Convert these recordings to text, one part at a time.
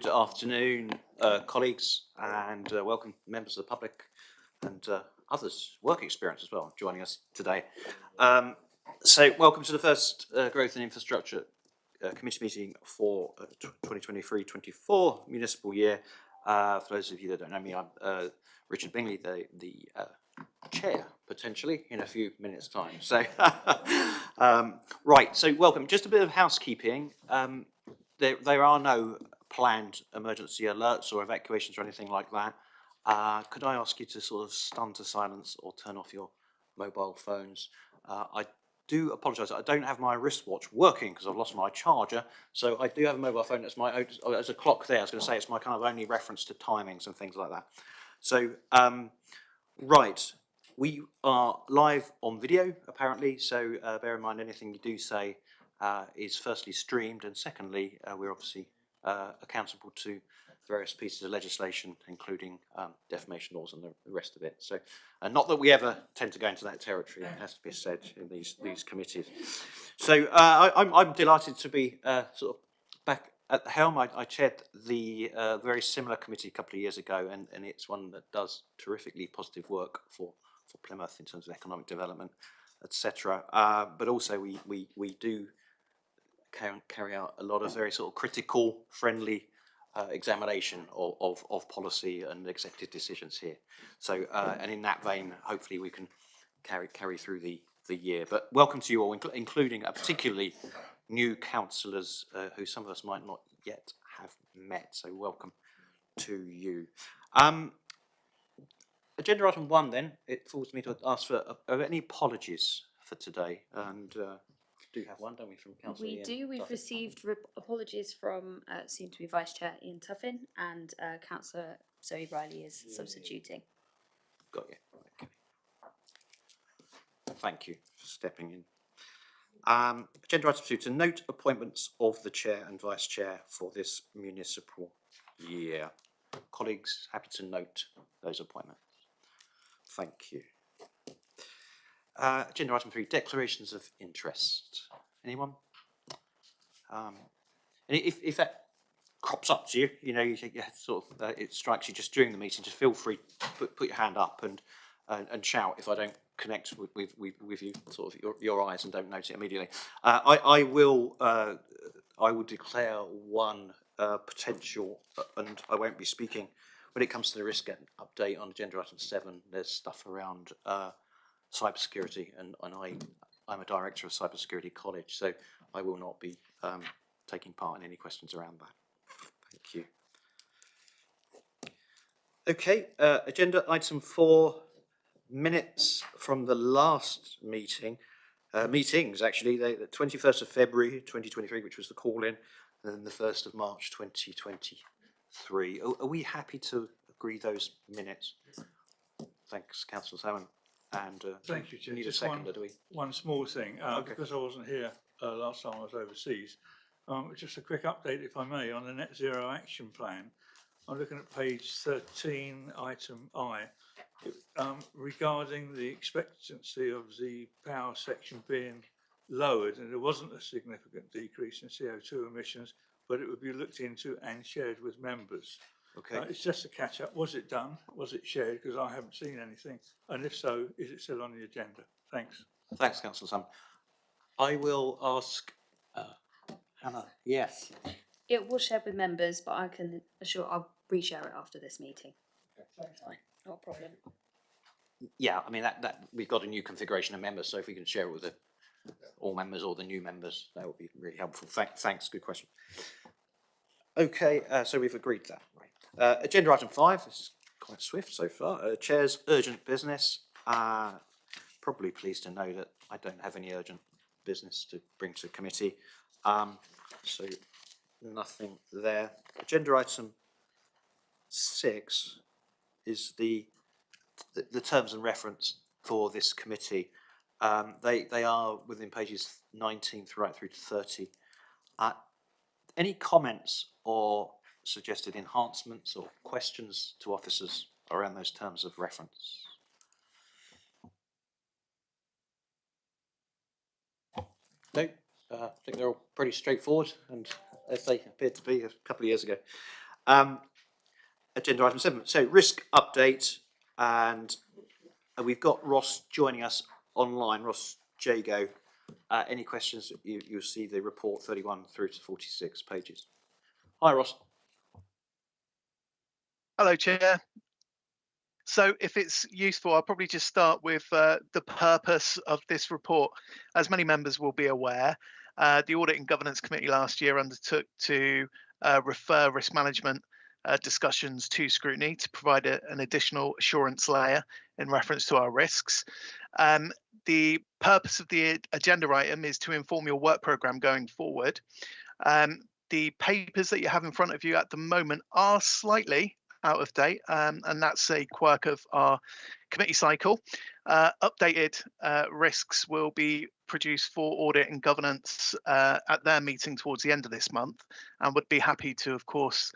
afternoon, colleagues, and welcome members of the public and others, work experience as well, joining us today. So welcome to the first Growth and Infrastructure Committee meeting for 2023-24 municipal year. For those of you that don't know me, I'm Richard Bingley, the chair, potentially, in a few minutes' time. So, right, so welcome. Just a bit of housekeeping. There are no planned emergency alerts or evacuations or anything like that. Could I ask you to sort of stun to silence or turn off your mobile phones? I do apologise, I don't have my wristwatch working because I've lost my charger. So I do have a mobile phone that's there's a clock there. I was going to say it's my kind of only reference to timings and things like that. So, right, we are live on video apparently. So bear in mind anything you do say is firstly streamed, and secondly, we're obviously accountable to various pieces of legislation, including defamation laws and the rest of it. So, not that we ever tend to go into that territory, it has to be said in these committees. So, I'm delighted to be sort of back at the helm. I chaired the very similar committee a couple of years ago, and it's one that does terrifically positive work for Plymouth in terms of economic development, etc. But also we do carry out a lot of very sort of critical, friendly examination of policy and executive decisions here. So, and in that vein, hopefully we can carry through the year. But welcome to you all, including particularly new councillors who some of us might not yet have met. So welcome to you. Agenda item 1 then, it falls to me to ask for any apologies for today, and do have one, don't we, from Councillor Ian? We do. We've received apologies from soon to be Vice Chair Ian Tuffin, and Councillor Zoe Riley is substituting. Got you. Okay. Thank you for stepping in. Agenda item 2, to note appointments of the Chair and Vice Chair for this municipal year. Colleagues, happy to note those appointments. Thank you. Agenda item 3, declarations of interest. Anyone? And if that crops up to you, you know, you sort of it strikes you just during the meeting, just feel free to put your hand up and shout if I don't connect with you, sort of your eyes, and don't notice it immediately. I will declare one potential, and I won't be speaking when it comes to the risk update on agenda item 7. There's stuff around cybersecurity, and I'm a director of Cybersecurity College, so I will not be taking part in any questions around that. Thank you. Okay, agenda item 4, minutes from the last meetings actually, the 21st of February 2023, which was the call-in, and then the 1st of March 2023. Are we happy to agree those minutes? Thanks, Councillor Salmon. And thank you, Chair. Need a seconder, do we? One small thing, okay. Because I wasn't here last time I was overseas. Just a quick update, if I may, on the Net Zero Action Plan. I'm looking at page 13, item I, regarding the expectancy of the power section being lowered, and there wasn't a significant decrease in CO2 emissions, but it would be looked into and shared with members. Okay. It's just a catch up. Was it done? Was it shared? Because I haven't seen anything. And if so, is it still on the agenda? Thanks. Thanks, Councillor Sam. I will ask Hannah. Yes. It was shared with members, but I can assure I'll reshare it after this meeting. Okay. Fine, not a problem. Yeah, I mean that we've got a new configuration of members, so if we can share it with all members or the new members, that would be really helpful. Thanks. Good question. Okay, so we've agreed that. Right. Agenda item 5. This is quite swift so far. Chair's urgent business. Probably pleased to know that I don't have any urgent business to bring to committee. So nothing there. Agenda item 6 is the terms and reference for this committee. They are within pages 19 right through to 30. Any comments or suggested enhancements or questions to officers around those terms of reference? No, I think they're all pretty straightforward, and as they appeared to be a couple of years ago. Agenda item 7. So risk update, and we've got Ross joining us online. Ross Jago. Any questions? You'll see the report 31 through to 46 pages. Hi, Ross. Hello, Chair. So if it's useful, I'll probably just start with the purpose of this report. As many members will be aware, the Audit and Governance Committee last year undertook to refer risk management discussions to Scrutiny to provide an additional assurance layer in reference to our risks. The purpose of the agenda item is to inform your work programme going forward. The papers that you have in front of you at the moment are slightly out of date, and that's a quirk of our committee cycle. Updated risks will be produced for audit and governance at their meeting towards the end of this month, and would be happy to, of course,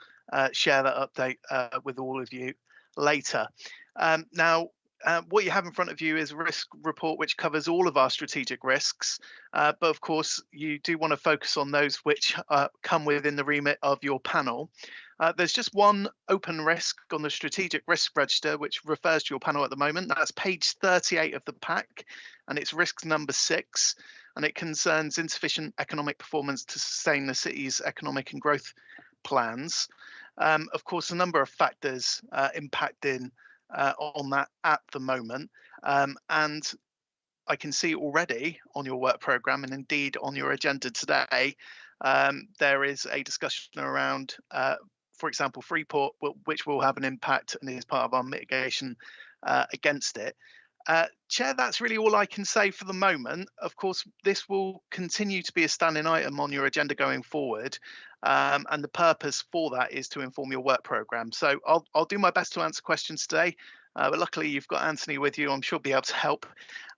share that update with all of you later. Now, what you have in front of you is a risk report which covers all of our strategic risks, but of course you do want to focus on those which come within the remit of your panel. There's just one open risk on the strategic risk register which refers to your panel at the moment. That's page 38 of the pack, and it's risk number 6, and it concerns insufficient economic performance to sustain the city's economic and growth plans. Of course, a number of factors impacting on that at the moment, and I can see already on your work programme and indeed on your agenda today, there is a discussion around, for example, Freeport, which will have an impact and is part of our mitigation against it. Chair, that's really all I can say for the moment. Of course, this will continue to be a standing item on your agenda going forward, and the purpose for that is to inform your work programme. So I'll do my best to answer questions today, but luckily you've got Anthony with you. I'm sure he'll be able to help,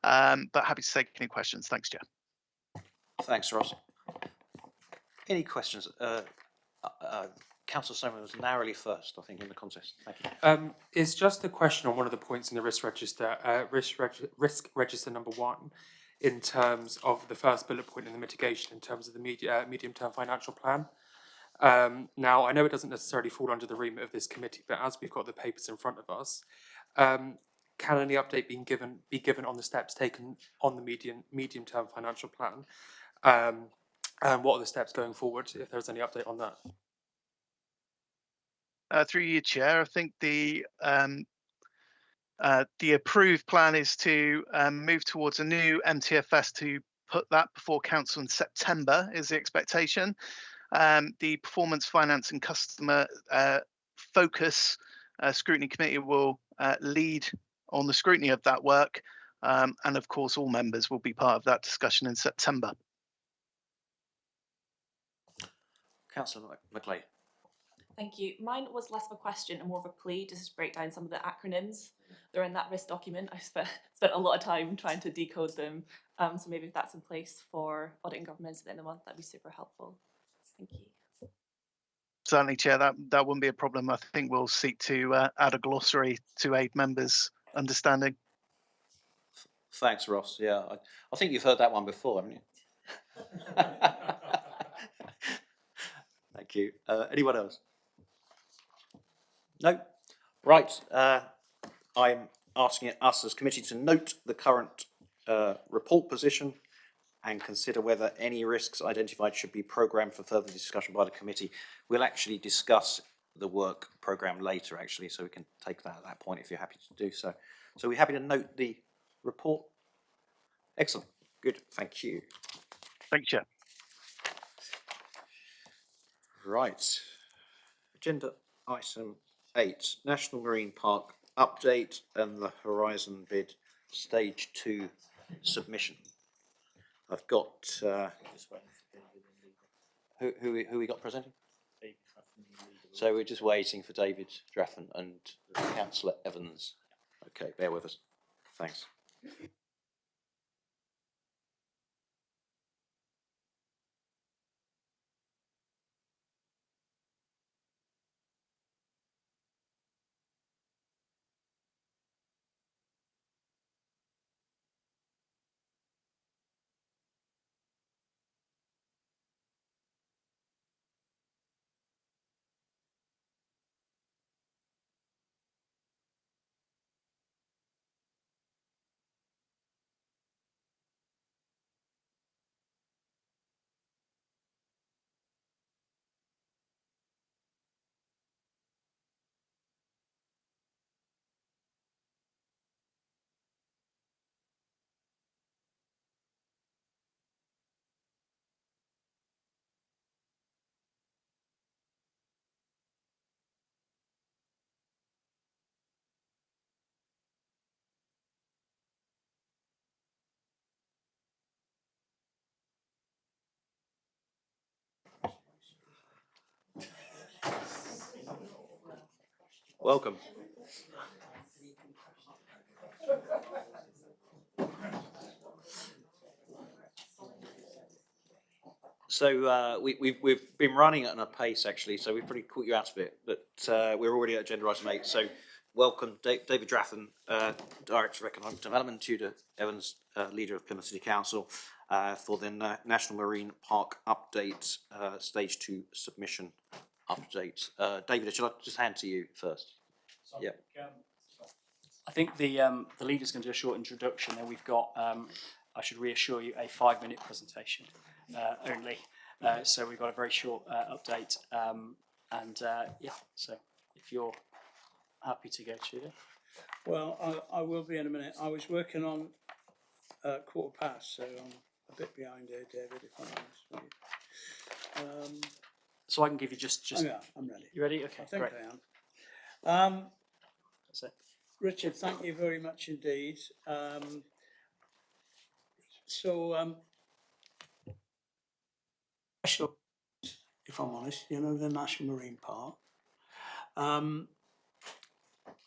but happy to take any questions. Thanks, Chair. Thanks, Ross. Any questions? Councillor Simon was narrowly first, I think, in the contest. Thank you. It's just a question on one of the points in the risk register, risk register number 1, in terms of the first bullet point in the mitigation, in terms of the medium-term financial plan. Now, I know it doesn't necessarily fall under the remit of this committee, but as we've got the papers in front of us, can any update be given on the steps taken on the medium-term financial plan? And what are the steps going forward, if there's any update on that? Through you, Chair, I think the approved plan is to move towards a new MTFS to put that before council in September is the expectation. The performance, finance and customer focus scrutiny committee will lead on the scrutiny of that work, and of course all members will be part of that discussion in September. Councillor McLeod. Thank you. Mine was less of a question and more of a plea, just to break down some of the acronyms that are in that risk document. I spent a lot of time trying to decode them, so maybe if that's in place for audit and governance at the end of the month, that'd be super helpful. Thank you. Certainly, Chair, that wouldn't be a problem. I think we'll seek to add a glossary to aid members' understanding. Thanks, Ross. Yeah, I think you've heard that one before, haven't you? Thank you. Anyone else? No? Right. I'm asking us as committee to note the current report position and consider whether any risks identified should be programmed for further discussion by the committee. We'll actually discuss the work programme later, actually, so we can take that at that point if you're happy to do so. So we're happy to note the report. Excellent. Good. Thank you. Thank you, Chair. Right. Agenda item 8, National Marine Park update and the Horizon bid stage 2 submission. I've got who we got presenting? So we're just waiting for David Draffen and Councillor Evans. Okay, bear with us. Thanks. Welcome. So we've been running at a pace actually, so we've pretty caught you out of it, but we're already at agenda item 8. So welcome David Drathan, Director of Economic Development, Tudor Evans, Leader of Plymouth City Council, for the National Marine Park update, stage 2 submission update. David, shall I just hand to you first? Yeah. I think the leader's going to do a short introduction, and we've got, I should reassure you, a 5-minute presentation only. So we've got a very short update, yeah. So if you're happy to go, Tudor. Well, I will be in a minute. I was working on 1:15, so I'm a bit behind here, David, if I'm honest with you. So I can give you just. Oh yeah, I'm ready. You ready? Okay, I think great. I am. So, Richard, thank you very much indeed. If I'm honest, you know, the National Marine Park,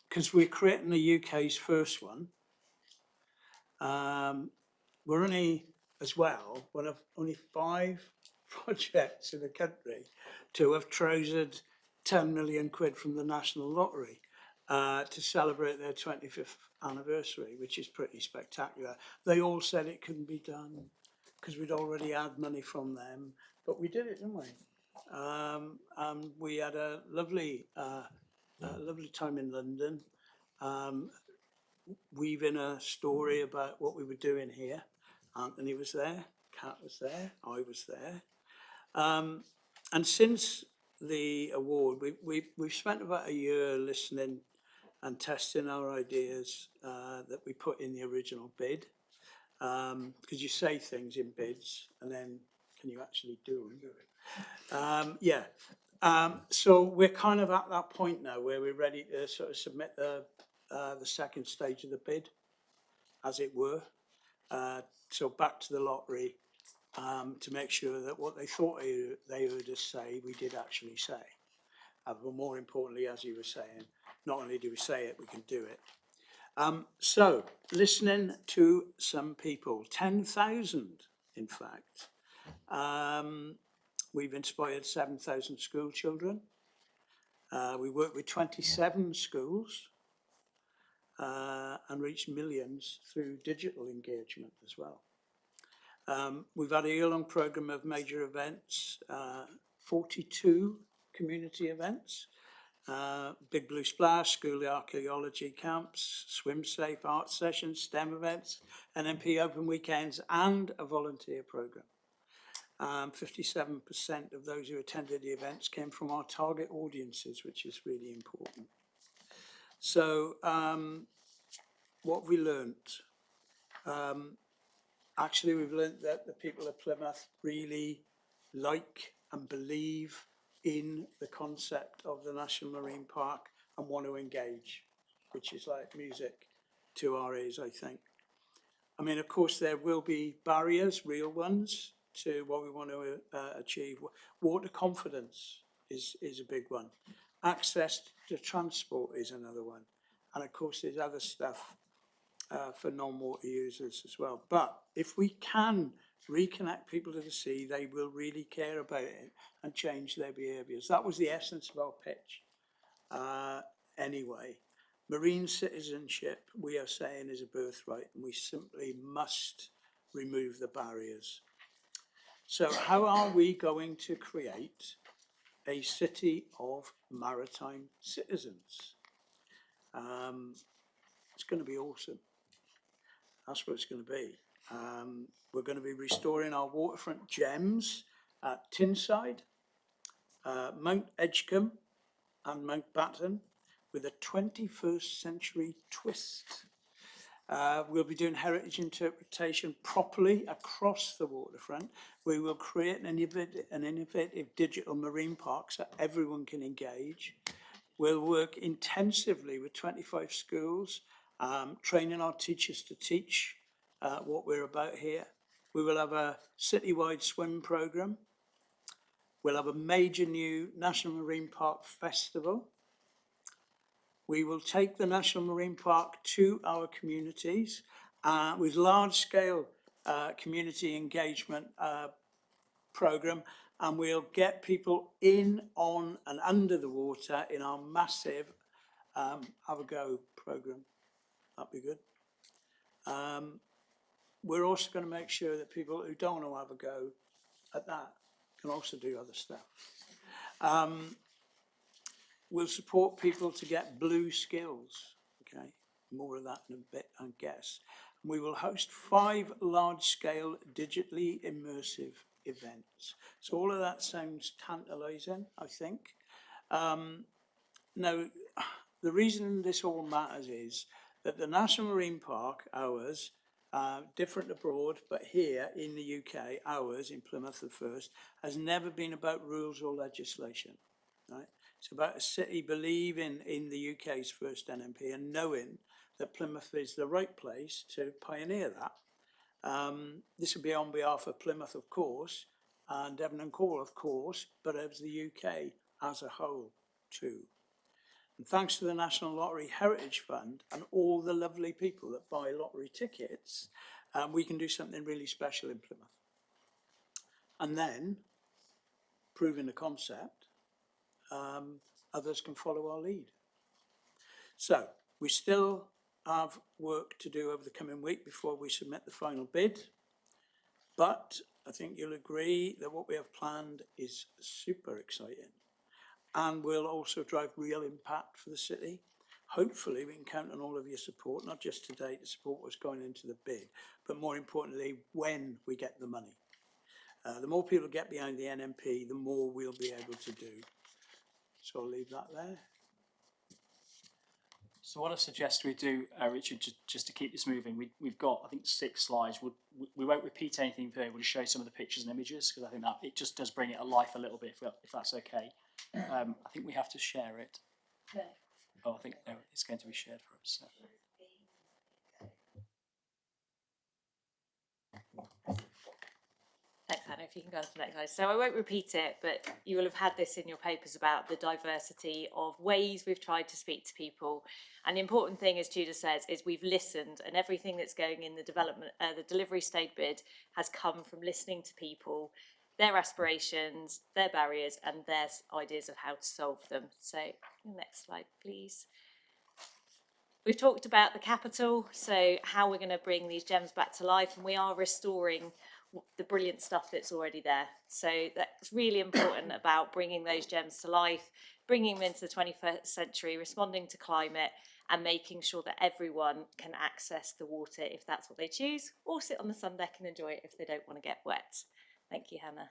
because we're creating the UK's first one. We're only, as well, one of only 5 projects in the country to have trousered 10 million quid from the National Lottery to celebrate their 25th anniversary, which is pretty spectacular. They all said it couldn't be done because we'd already had money from them, but we did it, didn't we? And we had a lovely time in London, weaving a story about what we were doing here. Anthony was there, Kat was there, I was there. And since the award, we've spent about a year listening and testing our ideas that we put in the original bid. Because you say things in bids and then can you actually do them? Yeah. So we're kind of at that point now where we're ready to sort of submit the second stage of the bid, as it were. So back to the lottery to make sure that what they thought they heard us say, we did actually say. But more importantly, as you were saying, not only do we say it, we can do it. So listening to some people, 10,000 in fact. We've inspired 7,000 school children. We work with 27 schools and reached millions through digital engagement as well. We've had a year-long programme of major events, 42 community events, Big Blue Splash, school archaeology camps, swim safe, art sessions, STEM events, NMP open weekends, and a volunteer programme. 57% of those who attended the events came from our target audiences, which is really important. So what have we learnt? Actually, we've learnt that the people of Plymouth really like and believe in the concept of the National Marine Park and want to engage, which is like music to our ears, I think. I mean, of course, there will be barriers, real ones, to what we want to achieve. Water confidence is a big one. Access to transport is another one. And of course, there's other stuff for non-water users as well. But if we can reconnect people to the sea, they will really care about it and change their behaviours. That was the essence of our pitch. Anyway, marine citizenship, we are saying, is a birthright, and we simply must remove the barriers. So how are we going to create a city of maritime citizens? It's going to be awesome. That's what it's going to be. We're going to be restoring our waterfront gems at Tyneside, Mount Edgecombe and Mount Batten with a 21st century twist. We'll be doing heritage interpretation properly across the waterfront. We will create an innovative digital marine park so everyone can engage. We'll work intensively with 25 schools, training our teachers to teach what we're about here. We will have a citywide swim programme. We'll have a major new National Marine Park Festival. We will take the National Marine Park to our communities with large-scale community engagement programme, and we'll get people in, on and under the water in our massive Have a Go programme. That'd be good. We're also going to make sure that people who don't want to have a go at that can also do other stuff. We'll support people to get blue skills, okay? More of that in a bit, I guess. We will host 5 large-scale digitally immersive events. So all of that sounds tantalising, I think. Now, the reason this all matters is that the National Marine Park, ours, different abroad, but here in the UK, ours, in Plymouth the first, has never been about rules or legislation, right? It's about a city believing in the UK's first NMP and knowing that Plymouth is the right place to pioneer that. This will be on behalf of Plymouth, of course, and Devon and Cornwall, of course, but as the UK as a whole too. And thanks to the National Lottery Heritage Fund and all the lovely people that buy lottery tickets, we can do something really special in Plymouth. And then, proving the concept, others can follow our lead. So, we still have work to do over the coming week before we submit the final bid, but I think you'll agree that what we have planned is super exciting and will also drive real impact for the city. Hopefully we can count on all of your support, not just today to support what's going into the bid, but more importantly, when we get the money. The more people get behind the NMP, the more we'll be able to do. So I'll leave that there. So what I suggest we do, Richard, just to keep this moving, we've got, I think, 6 slides. We won't repeat anything there. We'll show some of the pictures and images, because I think that it just does bring it alive a little bit, if that's okay. I think we have to share it. Oh, I think no, it's going to be shared for us. So. Thanks, Hannah. If you can go on to the next slide. So I won't repeat it, but you will have had this in your papers about the diversity of ways we've tried to speak to people. And the important thing, as Judah says, is we've listened, and everything that's going in the development, the delivery stage bid has come from listening to people, their aspirations, their barriers, and their ideas of how to solve them. So next slide, please. We've talked about the capital, so how we're going to bring these gems back to life, and we are restoring the brilliant stuff that's already there. So that's really important about bringing those gems to life, bringing them into the 21st century, responding to climate, and making sure that everyone can access the water if that's what they choose, or sit on the sun deck and enjoy it if they don't want to get wet. Thank you, Hannah.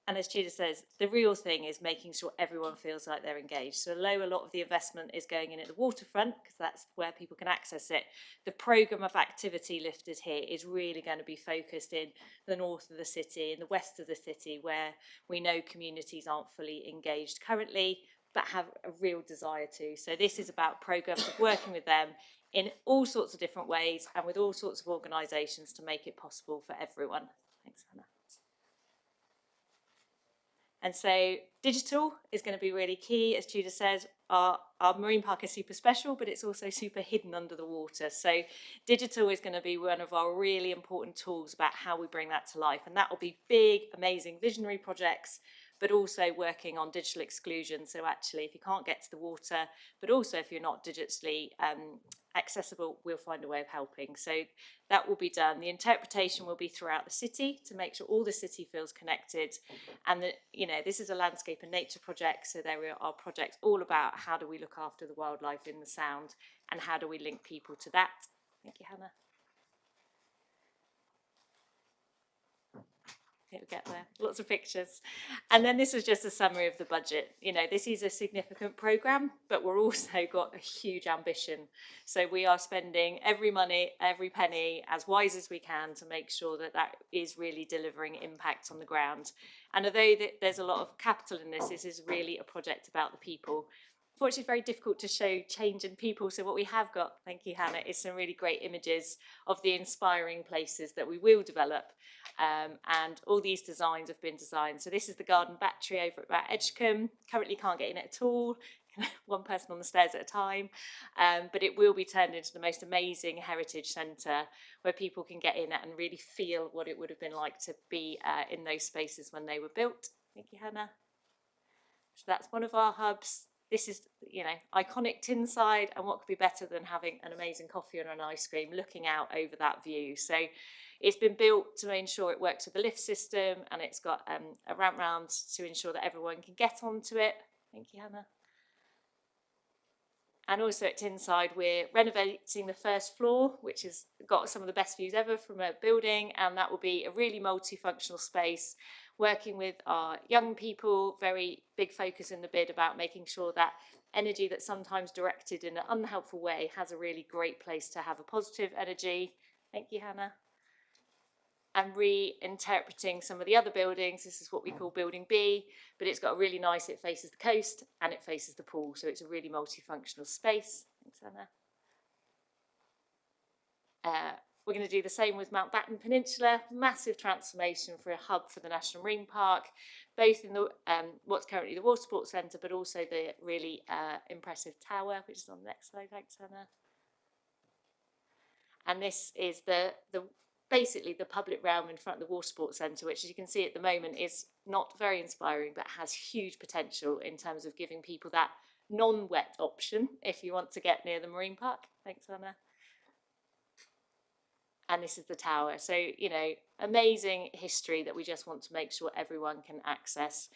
And as Judah says, the real thing is making sure everyone feels like they're engaged. So although a lot of the investment is going in at the waterfront, because that's where people can access it, the programme of activity lifted here is really going to be focused in the north of the city, in the west of the city, where we know communities aren't fully engaged currently, but have a real desire to. So this is about programmes of working with them in all sorts of different ways and with all sorts of organisations to make it possible for everyone. Thanks, Hannah. And so digital is going to be really key. As Judah says, our marine park is super special, but it's also super hidden under the water. So digital is going to be one of our really important tools about how we bring that to life. And that will be big, amazing, visionary projects, but also working on digital exclusion. So actually, if you can't get to the water, but also if you're not digitally accessible, we'll find a way of helping. So that will be done. The interpretation will be throughout the city to make sure all the city feels connected. And that, you know, this is a landscape and nature project. So there are projects all about how do we look after the wildlife in the Sound and how do we link people to that. Thank you, Hannah. Here we get there, lots of pictures. And then this is just a summary of the budget. You know, this is a significant programme, but we're also got a huge ambition. So we are spending every penny as wise as we can to make sure that that is really delivering impact on the ground. And although there's a lot of capital in this, this is really a project about the people. Unfortunately, it's very difficult to show change in people. So what we have got, thank you, Hannah, is some really great images of the inspiring places that we will develop. And all these designs have been designed. So this is the garden battery over at Edgecombe. Currently can't get in it at all. one person on the stairs at a time. But it will be turned into the most amazing heritage centre where people can get in and really feel what it would have been like to be in those spaces when they were built. Thank you, Hannah. So that's one of our hubs. This is, you know, iconic Tinside, and what could be better than having an amazing coffee and an ice cream looking out over that view. So it's been built to ensure it works with the lift system, and it's got a ramp round to ensure that everyone can get onto it. Thank you, Hannah. And also at Tinside, we're renovating the first floor, which has got some of the best views ever from a building, and that will be a really multifunctional space, working with our young people, very big focus in the bid about making sure that energy that's sometimes directed in an unhelpful way has a really great place to have a positive energy. Thank you, Hannah. And reinterpreting some of the other buildings. This is what we call Building B, but it's got a really nice, it faces the coast and it faces the pool, so it's a really multifunctional space. Thanks, Anna. We're going to do the same with Mountbatten Peninsula, massive transformation for a hub for the National Marine Park, both in the what's currently the Water Sports Centre, but also the really impressive tower, which is on the next slide. Thanks, Anna. And this is basically the public realm in front of the Water Sports Centre, which, as you can see at the moment, is not very inspiring, but has huge potential in terms of giving people that non-wet option if you want to get near the marine park. Thanks, Anna. And this is the tower. So, you know, amazing history that we just want to make sure everyone can access.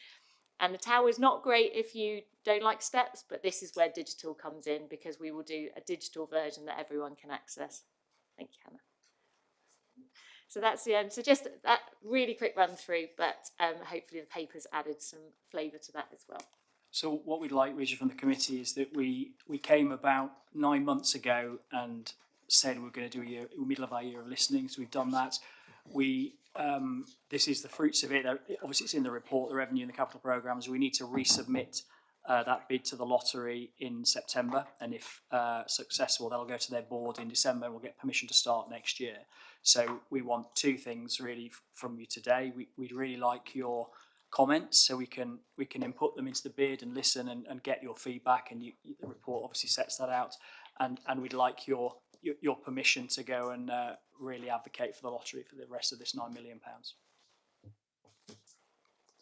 And the tower is not great if you don't like steps, but this is where digital comes in, because we will do a digital version that everyone can access. Thank you, Hannah. So that's the end. So just that really quick run through, but hopefully the paper's added some flavour to that as well. So what we'd like, Richard, from the committee is that we came about 9 months ago and said we were going to do a middle of our year of listening. So we've done that. This is the fruits of it. Obviously, it's in the report, the revenue and the capital programmes. We need to resubmit that bid to the lottery in September, and if successful, they'll go to their board in December and we'll get permission to start next year. So we want two things really from you today. We'd really like your comments so we can input them into the bid and listen and get your feedback, and the report obviously sets that out, and we'd like your permission to go and really advocate for the lottery for the rest of this £9 million.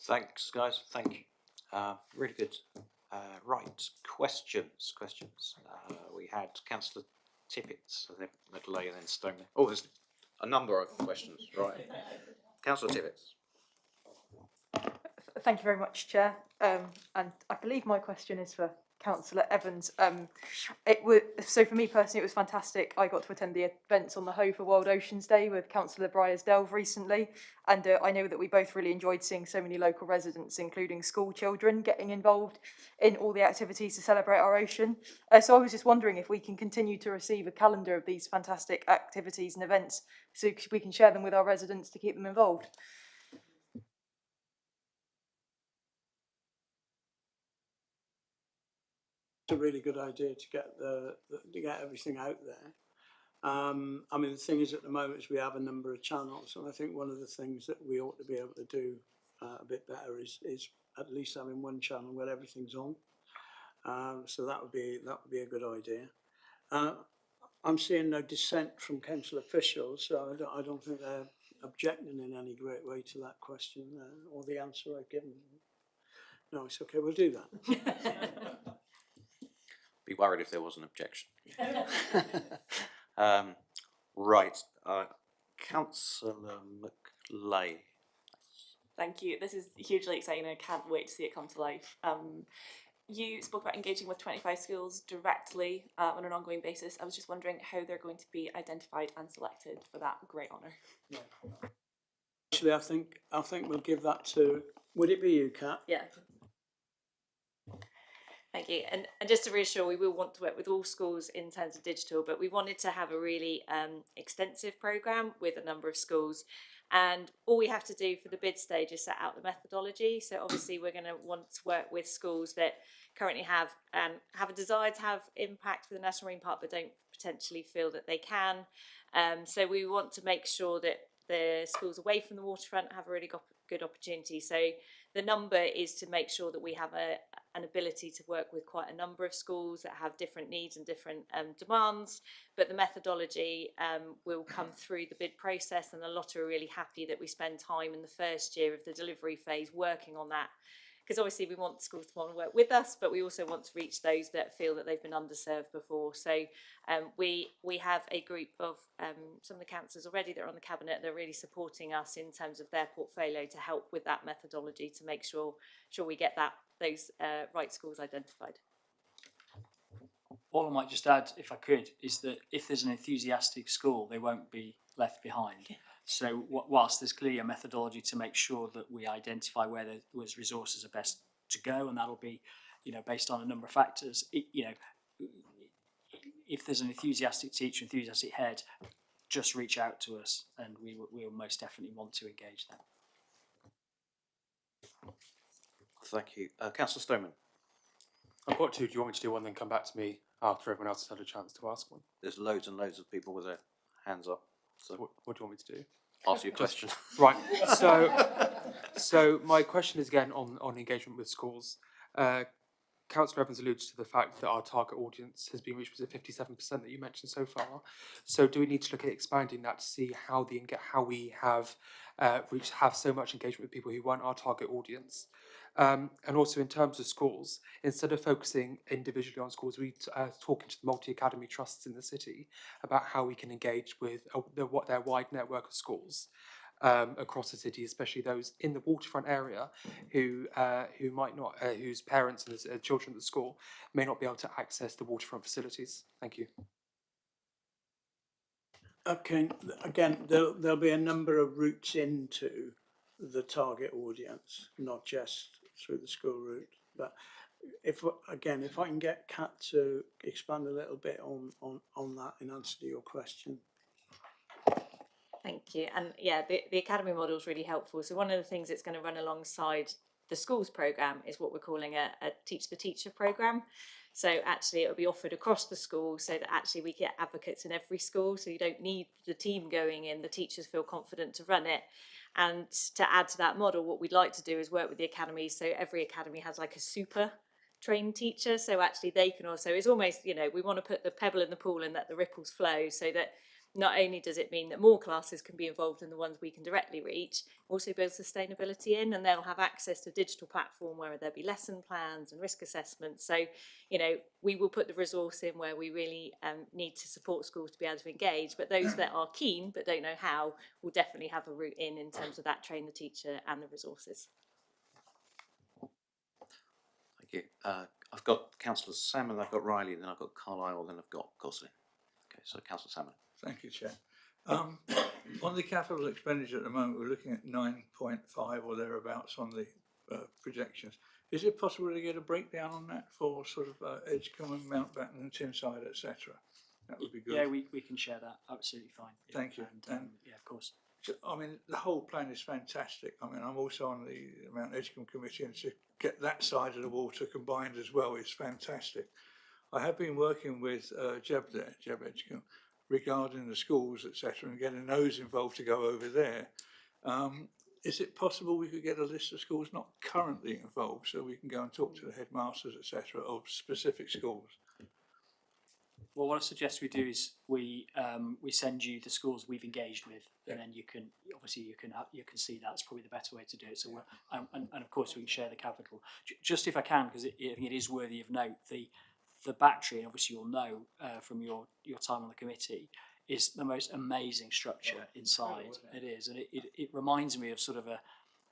Thanks, guys. Thank you. Really good. Right, questions. We had Councillor Tippett, and then McLean, and then Stoney. Oh, there's a number of questions. Right, Councillor Tippett. Thank you very much, Chair. And I believe my question is for Councillor Evans. So for me personally, it was fantastic. I got to attend the events on the Hoe for World Oceans Day with Councillor Briers-Delve recently, and I know that we both really enjoyed seeing so many local residents, including school children, getting involved in all the activities to celebrate our ocean. So I was just wondering if we can continue to receive a calendar of these fantastic activities and events so we can share them with our residents to keep them involved. It's a really good idea to get everything out there. I mean, the thing is, at the moment, is we have a number of channels, and I think one of the things that we ought to be able to do a bit better is at least having one channel where everything's on. So that would be a good idea. I'm seeing no dissent from council officials, so I don't think they're objecting in any great way to that question or the answer I've given. No, it's okay. We'll do that. Be worried if there was an objection. Right, Councillor McLean. Thank you. This is hugely exciting. I can't wait to see it come to life. You spoke about engaging with 25 schools directly on an ongoing basis. I was just wondering how they're going to be identified and selected for that great honour. Yeah. Actually, I think we'll give that to. Would it be you, Kat? Yeah. Thank you. And just to reassure, we will want to work with all schools in terms of digital, but we wanted to have a really extensive programme with a number of schools. And all we have to do for the bid stage is set out the methodology. So obviously we're going to want to work with schools that currently have a desire to have impact with the National Marine Park, but don't potentially feel that they can. So we want to make sure that the schools away from the waterfront have a really good opportunity. So the number is to make sure that we have a an ability to work with quite a number of schools that have different needs and different demands, but the methodology will come through the bid process, and a lot are really happy that we spend time in the first year of the delivery phase working on that, because obviously we want schools to want to work with us, but we also want to reach those that feel that they've been underserved before. So we have a group of some of the councillors already that are on the cabinet that are really supporting us in terms of their portfolio to help with that methodology to make sure we get those right schools identified. All I might just add, if I could, is that if there's an enthusiastic school, they won't be left behind. So whilst there's clearly a methodology to make sure that we identify where those resources are best to go, and that'll be, based on a number of factors, if there's an enthusiastic teacher, enthusiastic head, just reach out to us, and we will most definitely want to engage them. Thank you. Councillor Stoneman. I've got two. Do you want me to do one, then come back to me after everyone else has had a chance to ask one? There's loads and loads of people with their hands up. So What do you want me to do? ask your question. Right. So my question is again on engagement with schools. Councillor Evans alluded to the fact that our target audience has been reached. Was it 57% that you mentioned so far? So do we need to look at expanding that to see how we have have so much engagement with people who weren't our target audience? And also in terms of schools, instead of focusing individually on schools, we talking to the multi-academy trusts in the city about how we can engage with their wide network of schools across the city, especially those in the waterfront area who might not, whose parents and children at the school may not be able to access the waterfront facilities. Thank you. Okay, again, there'll be a number of routes into the target audience, not just through the school route. But if I can get Kat to expand a little bit on that in answer to your question. Thank you. And yeah, the academy model is really helpful. So one of the things that's going to run alongside the schools programme is what we're calling a Teach the Teacher programme. So actually it will be offered across the school so that actually we get advocates in every school. So you don't need the team going in, the teachers feel confident to run it. And to add to that model, what we'd like to do is work with the academies. So every academy has like a super trained teacher. So actually they can also, it's almost, we want to put the pebble in the pool and let the ripples flow, so that not only does it mean that more classes can be involved in the ones we can directly reach, also build sustainability in, and they'll have access to a digital platform where there'll be lesson plans and risk assessments. So, we will put the resource in where we really need to support schools to be able to engage, but those that are keen but don't know how will definitely have a route in terms of that train the teacher and the resources. Thank you. I've got Councillor Salmon, I've got Riley, then I've got Carlisle, then I've got Gosling. Okay, so Councillor Salmon. Thank you, Chair. On the capital expenditure at the moment, we're looking at 9.5 or thereabouts on the projections. Is it possible to get a breakdown on that for sort of Edgecombe and Mountbatten and Tyneside, etc.? That would be good. Yeah, we can share that. Absolutely fine. Yeah. Thank you. And yeah, of course. I mean, the whole plan is fantastic. I mean, I'm also on the Mount Edgecombe committee, and to get that side of the water combined as well is fantastic. I have been working with Jeb Edgecombe, regarding the schools, etc., and getting those involved to go over there. Is it possible we could get a list of schools not currently involved, so we can go and talk to the headmasters, etc., of specific schools? Well, what I suggest we do is we send you the schools we've engaged with, and then you can see that's probably the better way to do it. So and of course we can share the capital. Just if I can, because I think it is worthy of note, the battery, and obviously you'll know from your time on the committee, is the most amazing structure inside. It is, and it reminds me of sort of a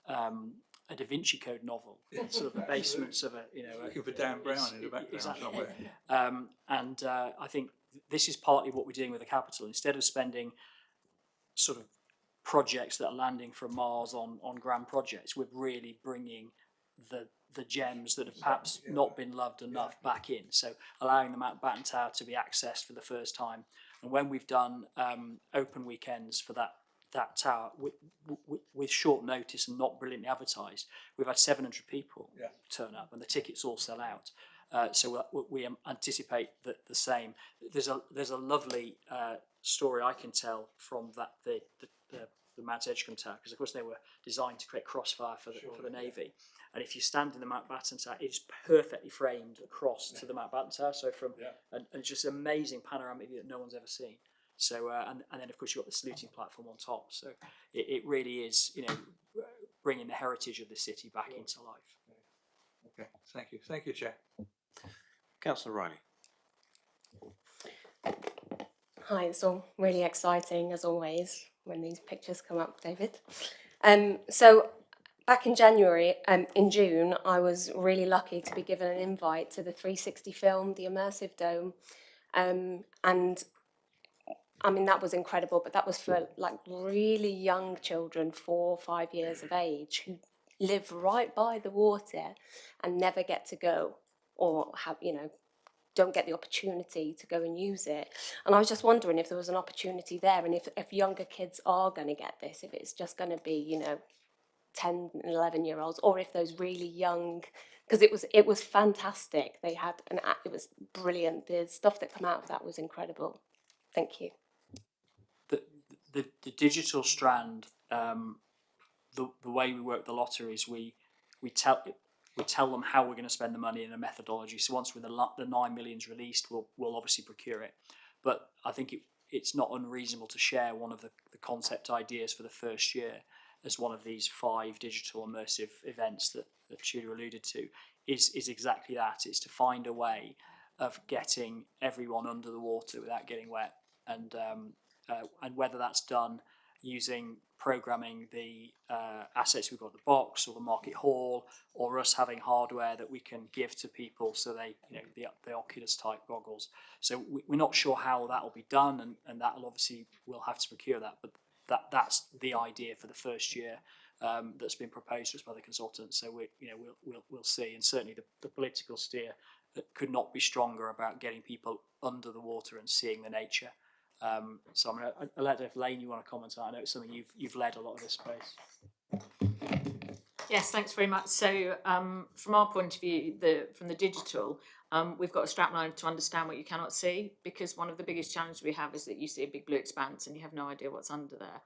Da Vinci Code novel, sort of the basements of Looking for Dan Brown in the background exactly. somewhere. And I think this is partly what we're doing with the capital. Instead of spending sort of projects that are landing from Mars on grand projects, we're really bringing the gems that have perhaps not been loved enough back in. So allowing the Mountbatten Tower to be accessed for the first time. And when we've done open weekends for that tower with short notice and not brilliantly advertised, we've had 700 people turn up, and the tickets all sell out. So we anticipate that the same. There's a lovely story I can tell from that the the Mount Edgecombe Tower, because of course they were designed to create crossfire for the Navy. And if you stand in the Mountbatten Tower, it's perfectly framed across to the Mountbatten Tower. So and just amazing panoramic view that no one's ever seen. So and then of course you've got the saluting platform on top. So it really is, bringing the heritage of the city back into life. Okay, thank you, Chair. Councillor Riley. Hi, it's all really exciting as always when these pictures come up, David. So back in June, I was really lucky to be given an invite to the 360 film, the Immersive Dome, and I mean that was incredible. But that was for like really young children, 4 or 5 years of age, who live right by the water and never get to go or have don't get the opportunity to go and use it. And I was just wondering if there was an opportunity there, and if younger kids are going to get this, if it's just going to be 10 and 11-year-olds, or if those really young, because it was fantastic. They had it was brilliant. The stuff that came out of that was incredible. Thank you. The digital strand, the way we work the lotteries, we tell them how we're going to spend the money and the methodology. So once the 9 million's released, we'll obviously procure it. But I think it's not unreasonable to share one of the concept ideas for the first year as one of these 5 digital immersive events that Tudor alluded to is exactly that. It's to find a way of getting everyone under the water without getting wet, and whether that's done using programming the assets we've got at the box or the market hall, or us having hardware that we can give to people so they, the Oculus type goggles. So we're not sure how that will be done, and that'll obviously we'll have to procure that, but that's the idea for the first year that's been proposed to us by the consultants. So we'll see, and certainly the political steer could not be stronger about getting people under the water and seeing the nature. So I'm going to let if Lane, you want to comment on that. I know it's something you've led a lot of this space. Yes, thanks very much. So from our point of view, from the digital, we've got a strapline to understand what you cannot see, because one of the biggest challenges we have is that you see a big blue expanse and you have no idea what's under there.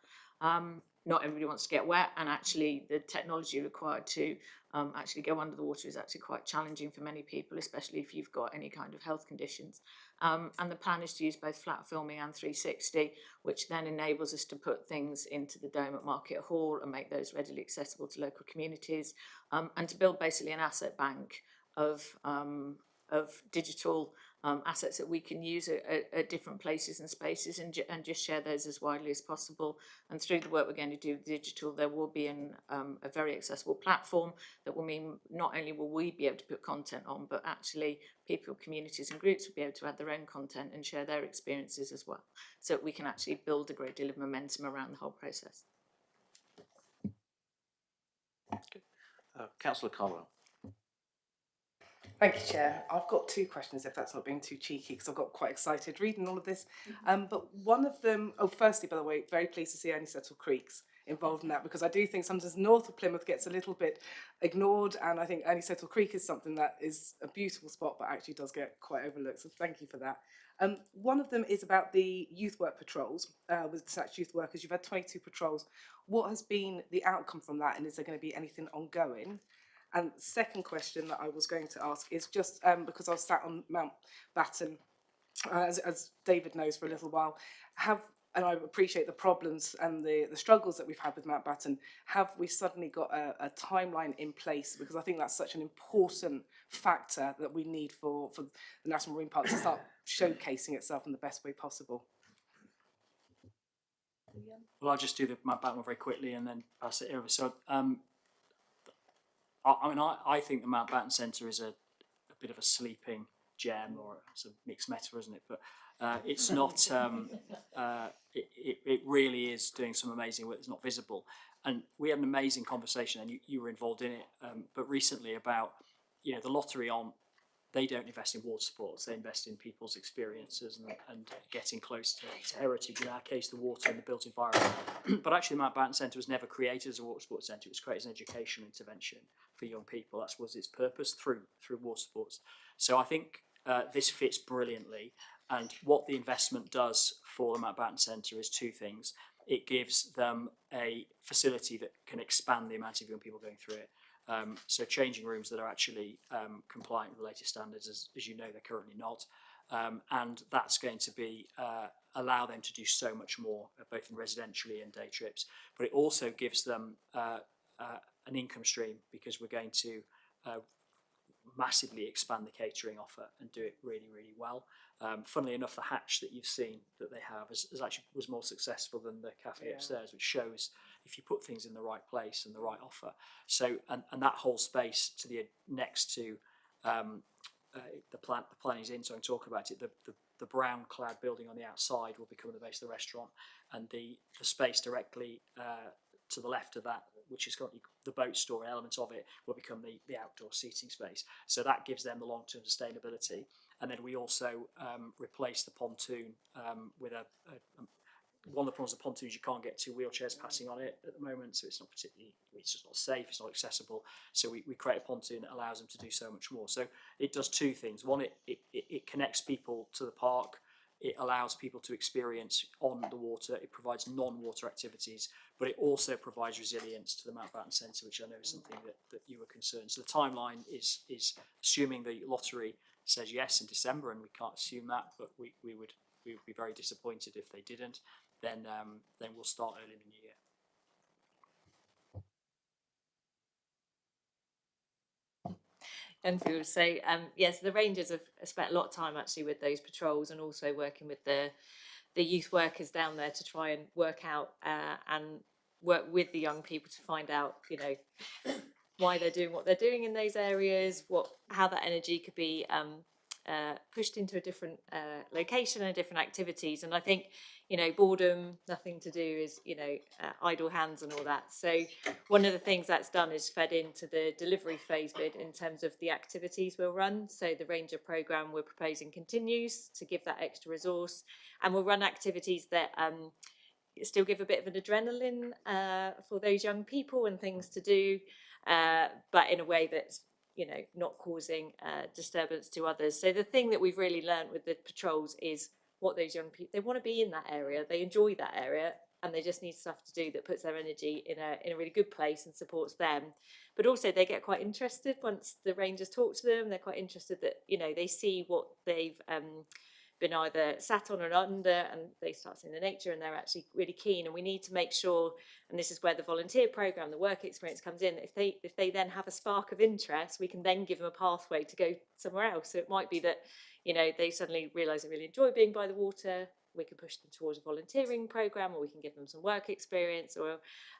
Not everybody wants to get wet, and actually the technology required to actually go under the water is actually quite challenging for many people, especially if you've got any kind of health conditions. And the plan is to use both flat filming and 360, which then enables us to put things into the dome at Market Hall and make those readily accessible to local communities, and to build basically an asset bank of digital assets that we can use at different places and spaces, and just share those as widely as possible. And through the work we're going to do with digital, there will be a very accessible platform that will mean not only will we be able to put content on, but actually people, communities and groups will be able to add their own content and share their experiences as well, so that we can actually build a great deal of momentum around the whole process. Councillor Caldwell. Thank you, Chair. I've got 2 questions, if that's not being too cheeky, because I got quite excited reading all of this. But one of them, firstly, by the way, very pleased to see Only Settle Creeks involved in that, because I do think sometimes north of Plymouth gets a little bit ignored, and I think Only Settle Creek is something that is a beautiful spot, but actually does get quite overlooked, so thank you for that. One of them is about the youth work patrols, with dispatched youth workers. You've had 22 patrols. What has been the outcome from that, and is there going to be anything ongoing? And the second question that I was going to ask is just because I was sat on Mountbatten, as David knows, for a little while, and I appreciate the problems and the struggles that we've had with Mountbatten, have we suddenly got a timeline in place? Because I think that's such an important factor that we need for the National Marine Park to start showcasing itself in the best way possible. Well, I'll just do the Mountbatten one very quickly and then pass it over. So I think the Mountbatten Centre is a bit of a sleeping gem, or it's a mixed metaphor, isn't it? But it's not. It really is doing some amazing work. It's not visible, and we had an amazing conversation, and you were involved in it. But recently about the lottery they don't invest in water sports. They invest in people's experiences and getting close to heritage. In our case, the water and the built environment. But actually, the Mountbatten Centre was never created as a water sports centre. It was created as an educational intervention for young people. That was its purpose through water sports. So I think this fits brilliantly. And what the investment does for the Mountbatten Centre is 2 things. it gives them a facility that can expand the amount of young people going through it. So changing rooms that are actually compliant with the latest standards, as you know, they're currently not. And that's going to be allow them to do so much more, both in residentially and day trips. But it also gives them an income stream, because we're going to massively expand the catering offer and do it really, really well. Funnily enough, the hatch that you've seen that they have was more successful than the cafe upstairs, which shows if you put things in the right place and the right offer. So, and that whole space to the next to the plan is in, so I can talk about it. The brown clad building on the outside will become the base of the restaurant, and the space directly to the left of that, which is currently the boat store, elements of it, will become the outdoor seating space. So that gives them the long-term sustainability. And then we also replace the pontoon with one of the problems of pontoons, you can't get two wheelchairs passing on it at the moment, so it's just not safe, it's not accessible. So we create a pontoon that allows them to do so much more. So it does two things. One, it connects people to the park. It allows people to experience on the water. It provides non-water activities, but it also provides resilience to the Mountbatten Centre, which I know is something that you were concerned. So the timeline is assuming the lottery says yes in December, and we can't assume that, but we would be very disappointed if they didn't. Then we'll start early in the new year. Enfield. So yes, the Rangers have spent a lot of time actually with those patrols, and also working with the youth workers down there to try and work out and work with the young people to find out, you know, why they're doing what they're doing in those areas, how that energy could be pushed into a different location and different activities. And I think, you know, boredom, nothing to do, is, you know, idle hands and all that. So one of the things that's done is fed into the delivery phase bid in terms of the activities we'll run. So the Ranger programme we're proposing continues to give that extra resource, and we'll run activities that still give a bit of an adrenaline for those young people and things to do, but in a way that's, you know, not causing disturbance to others. So the thing that we've really learned with the patrols is what those young people, they want to be in that area, they enjoy that area, and they just need stuff to do that puts their energy in a really good place and supports them. But also they get quite interested once the Rangers talk to them. They're quite interested that, you know, they see what they've been either sat on or under, and they start seeing the nature, and they're actually really keen. And we need to make sure, and this is where the volunteer programme, the work experience comes in, if they then have a spark of interest, we can then give them a pathway to go somewhere else. So it might be that, you know, they suddenly realise they really enjoy being by the water. We can push them towards a volunteering programme, or we can give them some work experience, or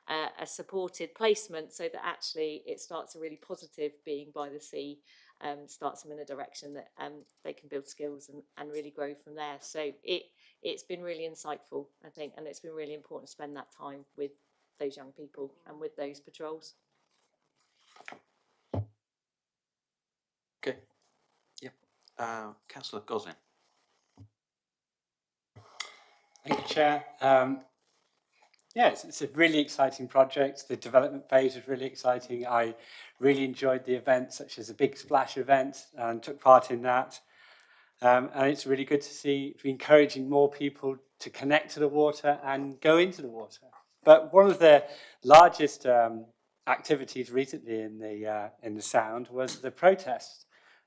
a supported placement, so that actually it starts a really positive being by the sea, starts them in a direction that they can build skills and really grow from there. So it's been really insightful, I think, and it's been really important to spend that time with those young people and with those patrols. Okay. Yep. Councillor Goslin. Thank you, Chair. Yes, it's a really exciting project. The development phase was really exciting. I really enjoyed the events, such as a Big Splash event, and took part in that. And it's really good to see encouraging more people to connect to the water and go into the water. But one of the largest activities recently in the Sound was the protest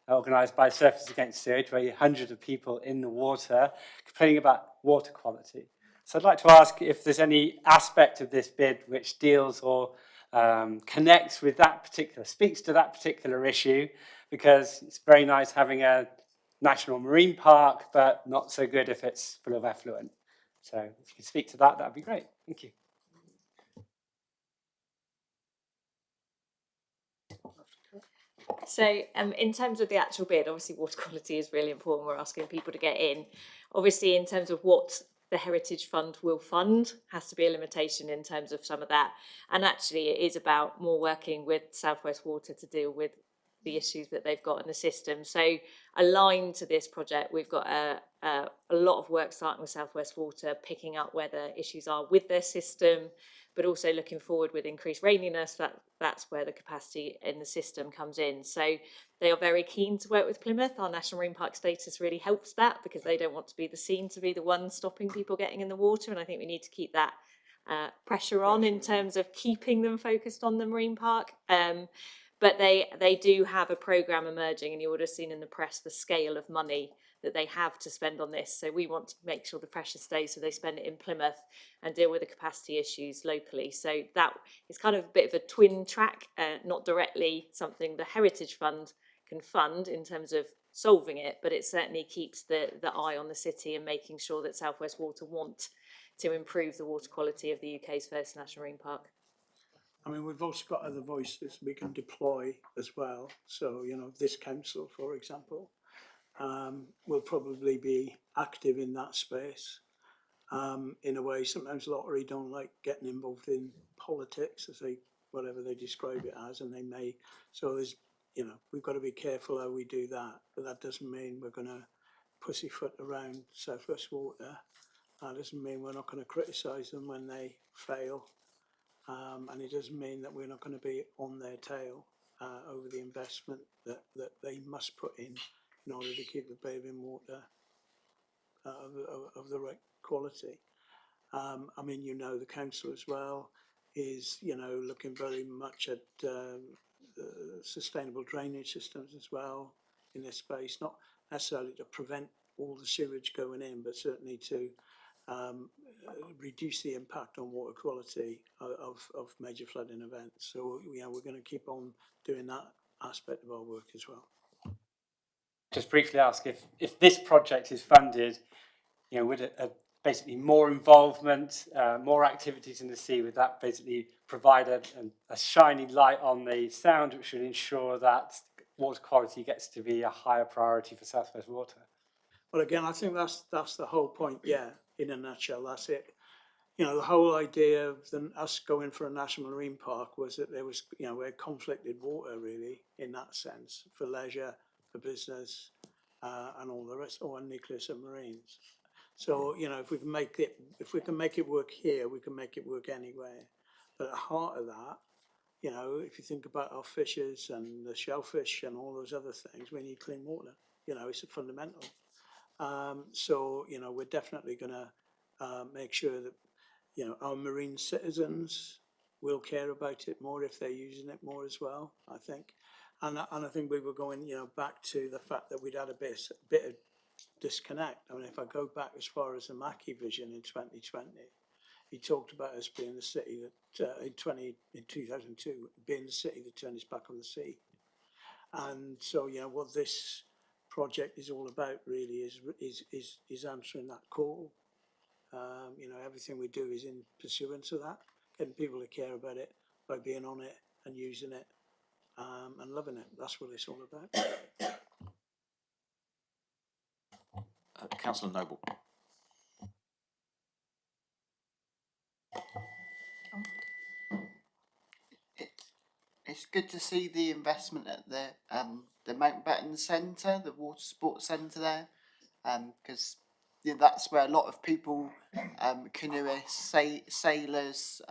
organised by Surfers Against Sewage, where you had hundreds of people in the water complaining about water quality. So I'd like to ask if there's any aspect of this bid which deals or connects with that particular, speaks to that particular issue, because it's very nice having a national marine park, but not so good if it's full of effluent. So if you could speak to that, that'd be great. Thank you. So in terms of the actual bid, obviously water quality is really important. We're asking people to get in. Obviously, in terms of what the Heritage Fund will fund, has to be a limitation in terms of some of that. And actually it is about more working with South West Water to deal with the issues that they've got in the system. So aligned to this project, we've got a lot of work starting with South West Water, picking up where the issues are with their system, but also looking forward with increased raininess, that's where the capacity in the system comes in. So they are very keen to work with Plymouth. Our National Marine Park status really helps that, because they don't want to be the one stopping people getting in the water. And I think we need to keep that pressure on in terms of keeping them focused on the marine park. But they do have a programme emerging, and you would have seen in the press the scale of money that they have to spend on this. So we want to make sure the pressure stays, so they spend it in Plymouth and deal with the capacity issues locally. So that is kind of a bit of a twin track, not directly something the Heritage Fund can fund in terms of solving it, but it certainly keeps the eye on the city and making sure that South West Water want to improve the water quality of the UK's first national marine park. I mean, we've also got other voices we can deploy as well. So, you know, this council, for example, will probably be active in that space. In a way, sometimes lottery don't like getting involved in politics, as they, whatever they describe it as, and they may. So there's, you know, we've got to be careful how we do that. But that doesn't mean we're going to pussyfoot around South West Water. That doesn't mean we're not going to criticise them when they fail. And it doesn't mean that we're not going to be on their tail over the investment that they must put in order to keep the bathing water of the right quality. I mean, you know, the council as well is, you know, looking very much at sustainable drainage systems as well in this space, not necessarily to prevent all the sewage going in, but certainly to reduce the impact on water quality of major flooding events. So, you know, we're going to keep on doing that aspect of our work as well. Just briefly ask if this project is funded, you know, would basically more involvement, more activities in the sea, would that basically provide a shining light on the sound, which should ensure that water quality gets to be a higher priority for South West Water? Well, again, I think that's the whole point. Yeah, in a nutshell, that's it. You know, the whole idea of us going for a national marine park was that there was, you know, we had conflicted water really in that sense, for leisure, for business, and all the rest, or nuclear submarines. So, you know, if we can make it work here, we can make it work anywhere. But at the heart of that, you know, if you think about our fishes and the shellfish and all those other things, we need clean water. You know, it's a fundamental. So, you know, we're definitely going to make sure that, you know, our marine citizens will care about it more if they're using it more as well, I think. And I think we were going, you know, back to the fact that we'd had a bit of disconnect. I mean, if I go back as far as the Mackey vision in 2020, he talked about us being the city that in 2002 being the city that turned its back on the sea. And so, you know, what this project is all about really is answering that call. You know, everything we do is in pursuance of that, getting people to care about it by being on it and using it and loving it. That's what it's all about. Councillor Noble. It's good to see the investment at the Mountbatten Centre, the water sports centre there, because that's where a lot of people, canoeists, sailors,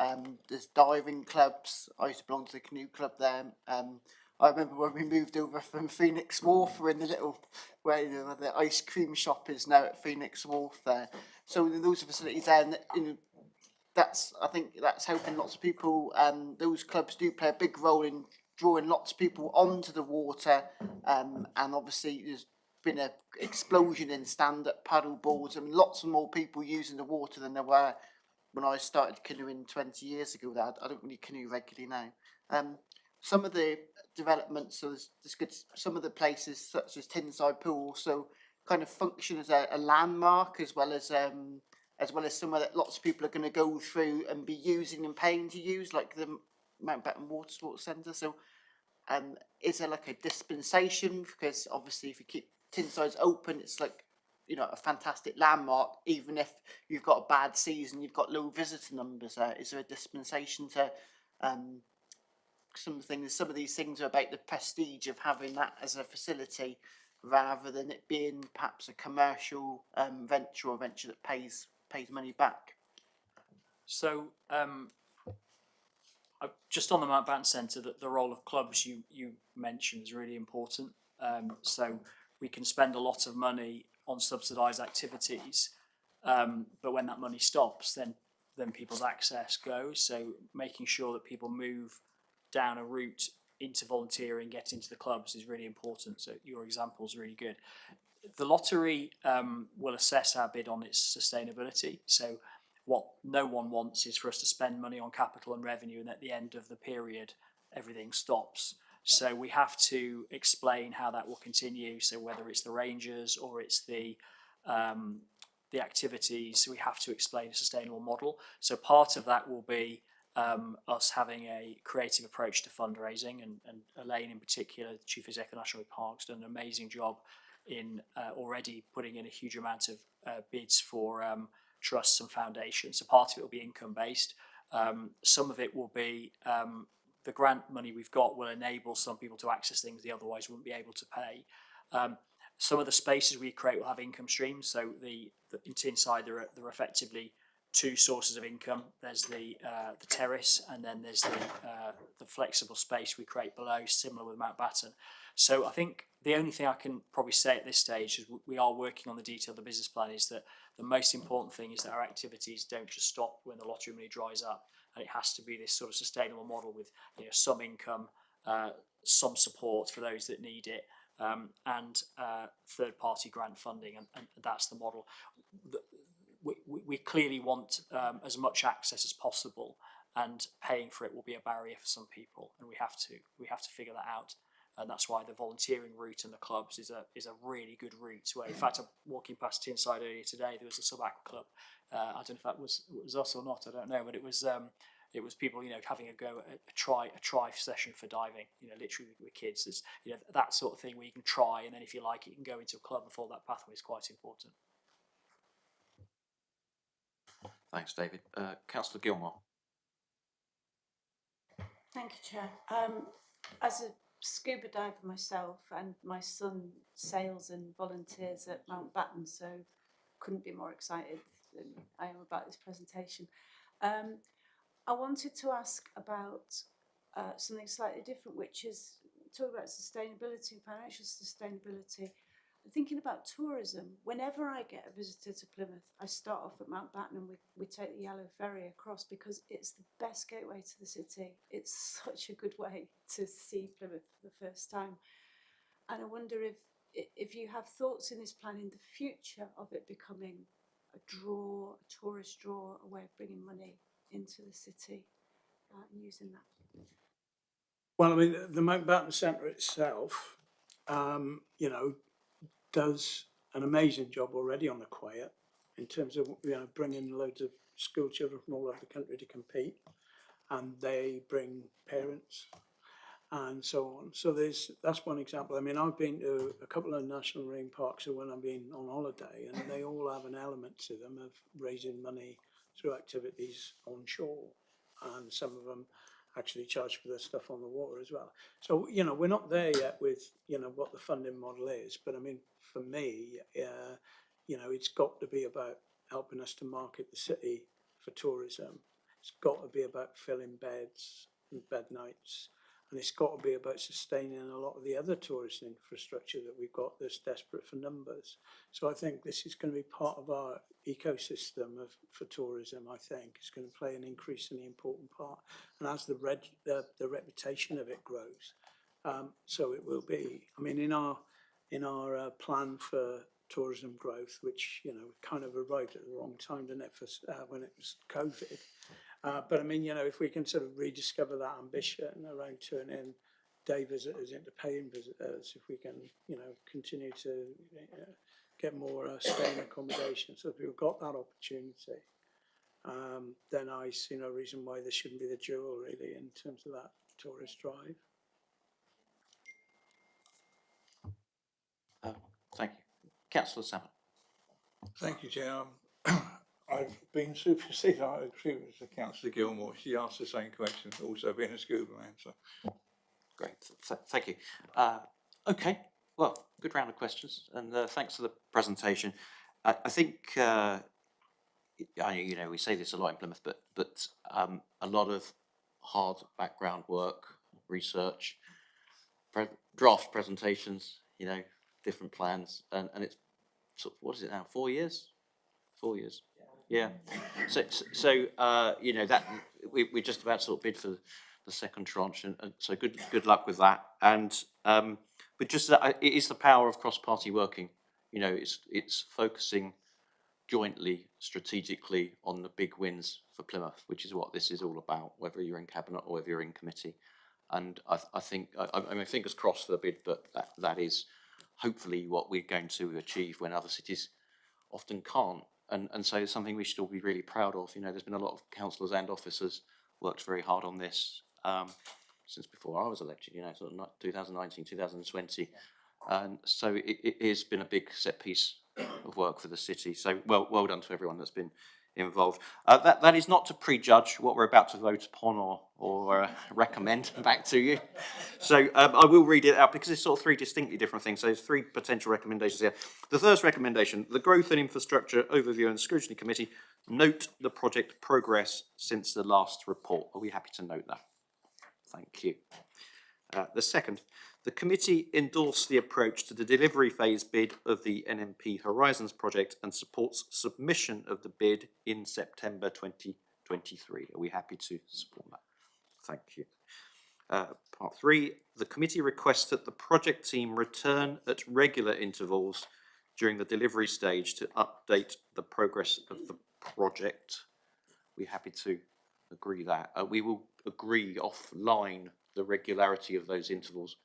there's diving clubs. I used to belong to the canoe club there. I remember when we moved over from Phoenix Wharf, we're in the little where the ice cream shop is now at Phoenix Wharf there. So those facilities there, and I think that's helping lots of people. Those clubs do play a big role in drawing lots of people onto the water, and obviously there's been an explosion in stand-up paddle boards and lots of more people using the water than there were when I started canoeing 20 years ago. I don't really canoe regularly now. Some of the developments, so there's good. Some of the places, such as Tinside Pool, also kind of function as a landmark as well as somewhere that lots of people are going to go through and be using and paying to use, like the Mountbatten Water Sports Centre. So, is there like a dispensation? Because obviously, if you keep Tinsides open, it's like, you know, a fantastic landmark. Even if you've got a bad season, you've got low visitor numbers. Is there a dispensation to some of these things are about the prestige of having that as a facility, rather than it being perhaps a commercial venture or venture that pays money back. So, just on the Mountbatten Centre, that the role of clubs you mentioned is really important. So we can spend a lot of money on subsidised activities, but when that money stops, then than people's access goes. So making sure that people move down a route into volunteering, get into the clubs is really important. So your example is really good. The lottery will assess our bid on its sustainability. So what no one wants is for us to spend money on capital and revenue, and at the end of the period, everything stops. So we have to explain how that will continue. So whether it's the Rangers or it's the activities, we have to explain a sustainable model. So part of that will be us having a creative approach to fundraising, and Elaine in particular, the Chief Executive of National Parks, done an amazing job in already putting in a huge amount of bids for trusts and foundations. So part of it will be income based. Some of it will be the grant money we've got will enable some people to access things they otherwise wouldn't be able to pay. Some of the spaces we create will have income streams. So the inside there are effectively two sources of income. There's the terrace, and then there's the flexible space we create below, similar with Mountbatten. So I think the only thing I can probably say at this stage is we are working on the detail of the business plan, is that the most important thing is that our activities don't just stop when the lottery money dries up, and it has to be this sort of sustainable model with some income, some support for those that need it, and third-party grant funding, and that's the model. We clearly want as much access as possible, and paying for it will be a barrier for some people, and we have to figure that out. And that's why the volunteering route and the clubs is a really good route. Where, in fact, I'm walking past Tinside earlier today. There was a sub-aqua club. I don't know if that was us or not. I don't know, but it was people having a go at a try session for diving. Literally with kids. There's that sort of thing where you can try, and then if you like it, you can go into a club and follow that pathway is quite important. Thanks, David. Councillor Gilmore. Thank you, Chair. As a scuba diver myself, and my son sails and volunteers at Mountbatten, so couldn't be more excited than I am about this presentation. I wanted to ask about something slightly different, which is talk about sustainability and financial sustainability. Thinking about tourism, whenever I get a visitor to Plymouth, I start off at Mountbatten and we take the yellow ferry across, because it's the best gateway to the city. It's such a good way to see Plymouth for the first time. And I wonder if you have thoughts in this plan in the future of it becoming a tourist draw, a way of bringing money into the city and using that. Well, I mean, the Mountbatten Centre itself, does an amazing job already on the quiet in terms of bringing loads of school children from all over the country to compete, and they bring parents and so on. So that's one example. I mean, I've been to a couple of national marine parks when I've been on holiday, and they all have an element to them of raising money through activities on shore, and some of them actually charge for the stuff on the water as well. So, we're not there yet with, what the funding model is, but I mean, for me, it's got to be about helping us to market the city for tourism. It's got to be about filling beds and bed nights, and it's got to be about sustaining a lot of the other tourist infrastructure that we've got that's desperate for numbers. So I think this is going to be part of our ecosystem for tourism. I think it's going to play an increasingly important part, and as the reputation of it grows, so it will be. I mean, in our plan for tourism growth, which kind of arrived at the wrong time, didn't it, for when it was COVID. But I mean, if we can sort of rediscover that ambition around turning day visitors into paying visitors, if we can, continue to get more staying accommodation, so if we've got that opportunity, then I see no reason why this shouldn't be the jewel, really, in terms of that tourist drive. Thank you. Councillor Salmon. Thank you, Chair. I've been superseded. I agree with Councillor Gilmore. She asked the same question, also being a scuba man. So. Great, thank you. Okay, well, good round of questions, and thanks for the presentation. I think, we say this a lot in Plymouth, but a lot of hard background work, research, draft presentations, different plans, and it's sort of, what is it now, 4 years? 4 years. Yeah. So you know, that we're just about to sort of bid for the second tranche, and so good luck with that. And but just that it is the power of cross-party working. You know, it's focusing jointly, strategically on the big wins for Plymouth, which is what this is all about, whether you're in cabinet or whether you're in committee. And I think, I mean, fingers crossed for the bid, but that is hopefully what we're going to achieve when other cities often can't. And so it's something we should all be really proud of. You know, there's been a lot of councillors and officers worked very hard on this since before I was elected, you know, sort of 2019, 2020. And so it has been a big set piece of work for the city. So well done to everyone that's been involved. That is not to prejudge what we're about to vote upon or recommend back to you. So I will read it out because it's sort of three distinctly different things. So there's three potential recommendations here. The first recommendation, the Growth and Infrastructure Overview and Scrutiny Committee note the project progress since the last report. Are we happy to note that? Thank you. The second, the committee endorsed the approach to the delivery phase bid of the NMP Horizons project and supports submission of the bid in September 2023. Are we happy to support that? Thank you. Part three, the committee requests that the project team return at regular intervals during the delivery stage to update the progress of the project. We're happy to agree that. We will agree offline the regularity of those intervals,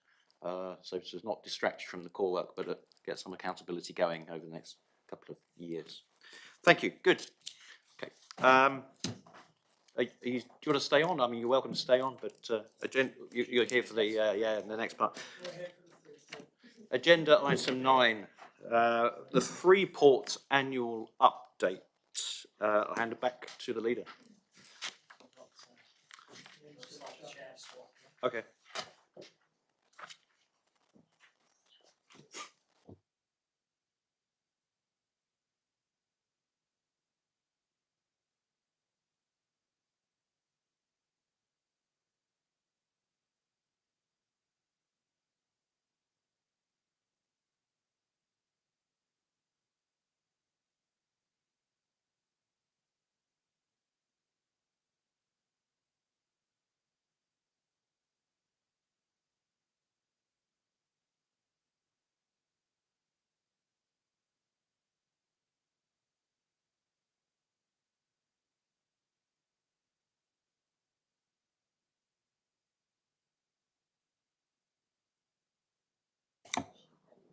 so as not distract you from the core work, but get some accountability going over the next couple of years. Thank you. Good. Okay. Do you want to stay on? I mean, you're welcome to stay on, but you're here for the next part. Agenda item 9, the Freeport annual update. I'll hand it back to the leader. Okay.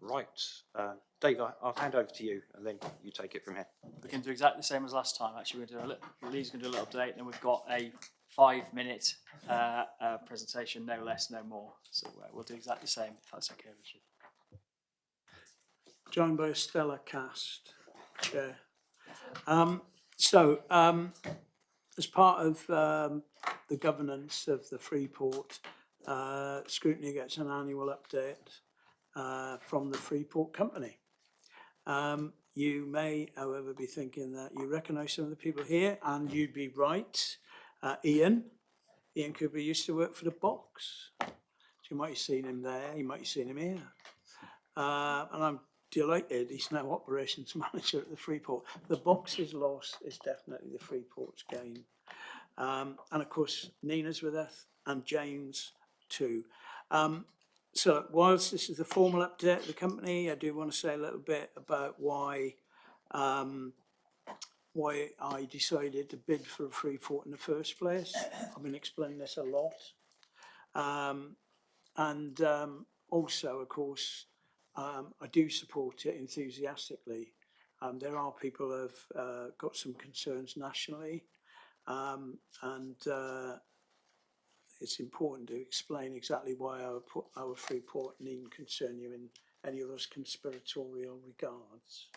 Right, Dave, I'll hand over to you, and then you take it from here. We can do exactly the same as last time. Actually, we're going to do Lee's going to do a little update, and then we've got a 5-minute presentation, no less, no more. So we'll do exactly the same, if that's okay, Richard. Joined by a stellar cast, Chair. As part of the governance of the Freeport, Scrutiny gets an annual update from the Freeport Company. You may, however, be thinking that you recognise some of the people here, and you'd be right. Ian Cooper used to work for the Box. So you might have seen him there, you might have seen him here. And I'm delighted he's now operations manager at the Freeport. The Box's loss is definitely the Freeport's gain. And of course, Nina's with us, and James too. So whilst this is the formal update of the company, I do want to say a little bit about why I decided to bid for a Freeport in the first place. I've been explaining this a lot. Also, of course, I do support it enthusiastically. There are people who have got some concerns nationally, it's important to explain exactly why our Freeport needn't concern you in any of those conspiratorial regards.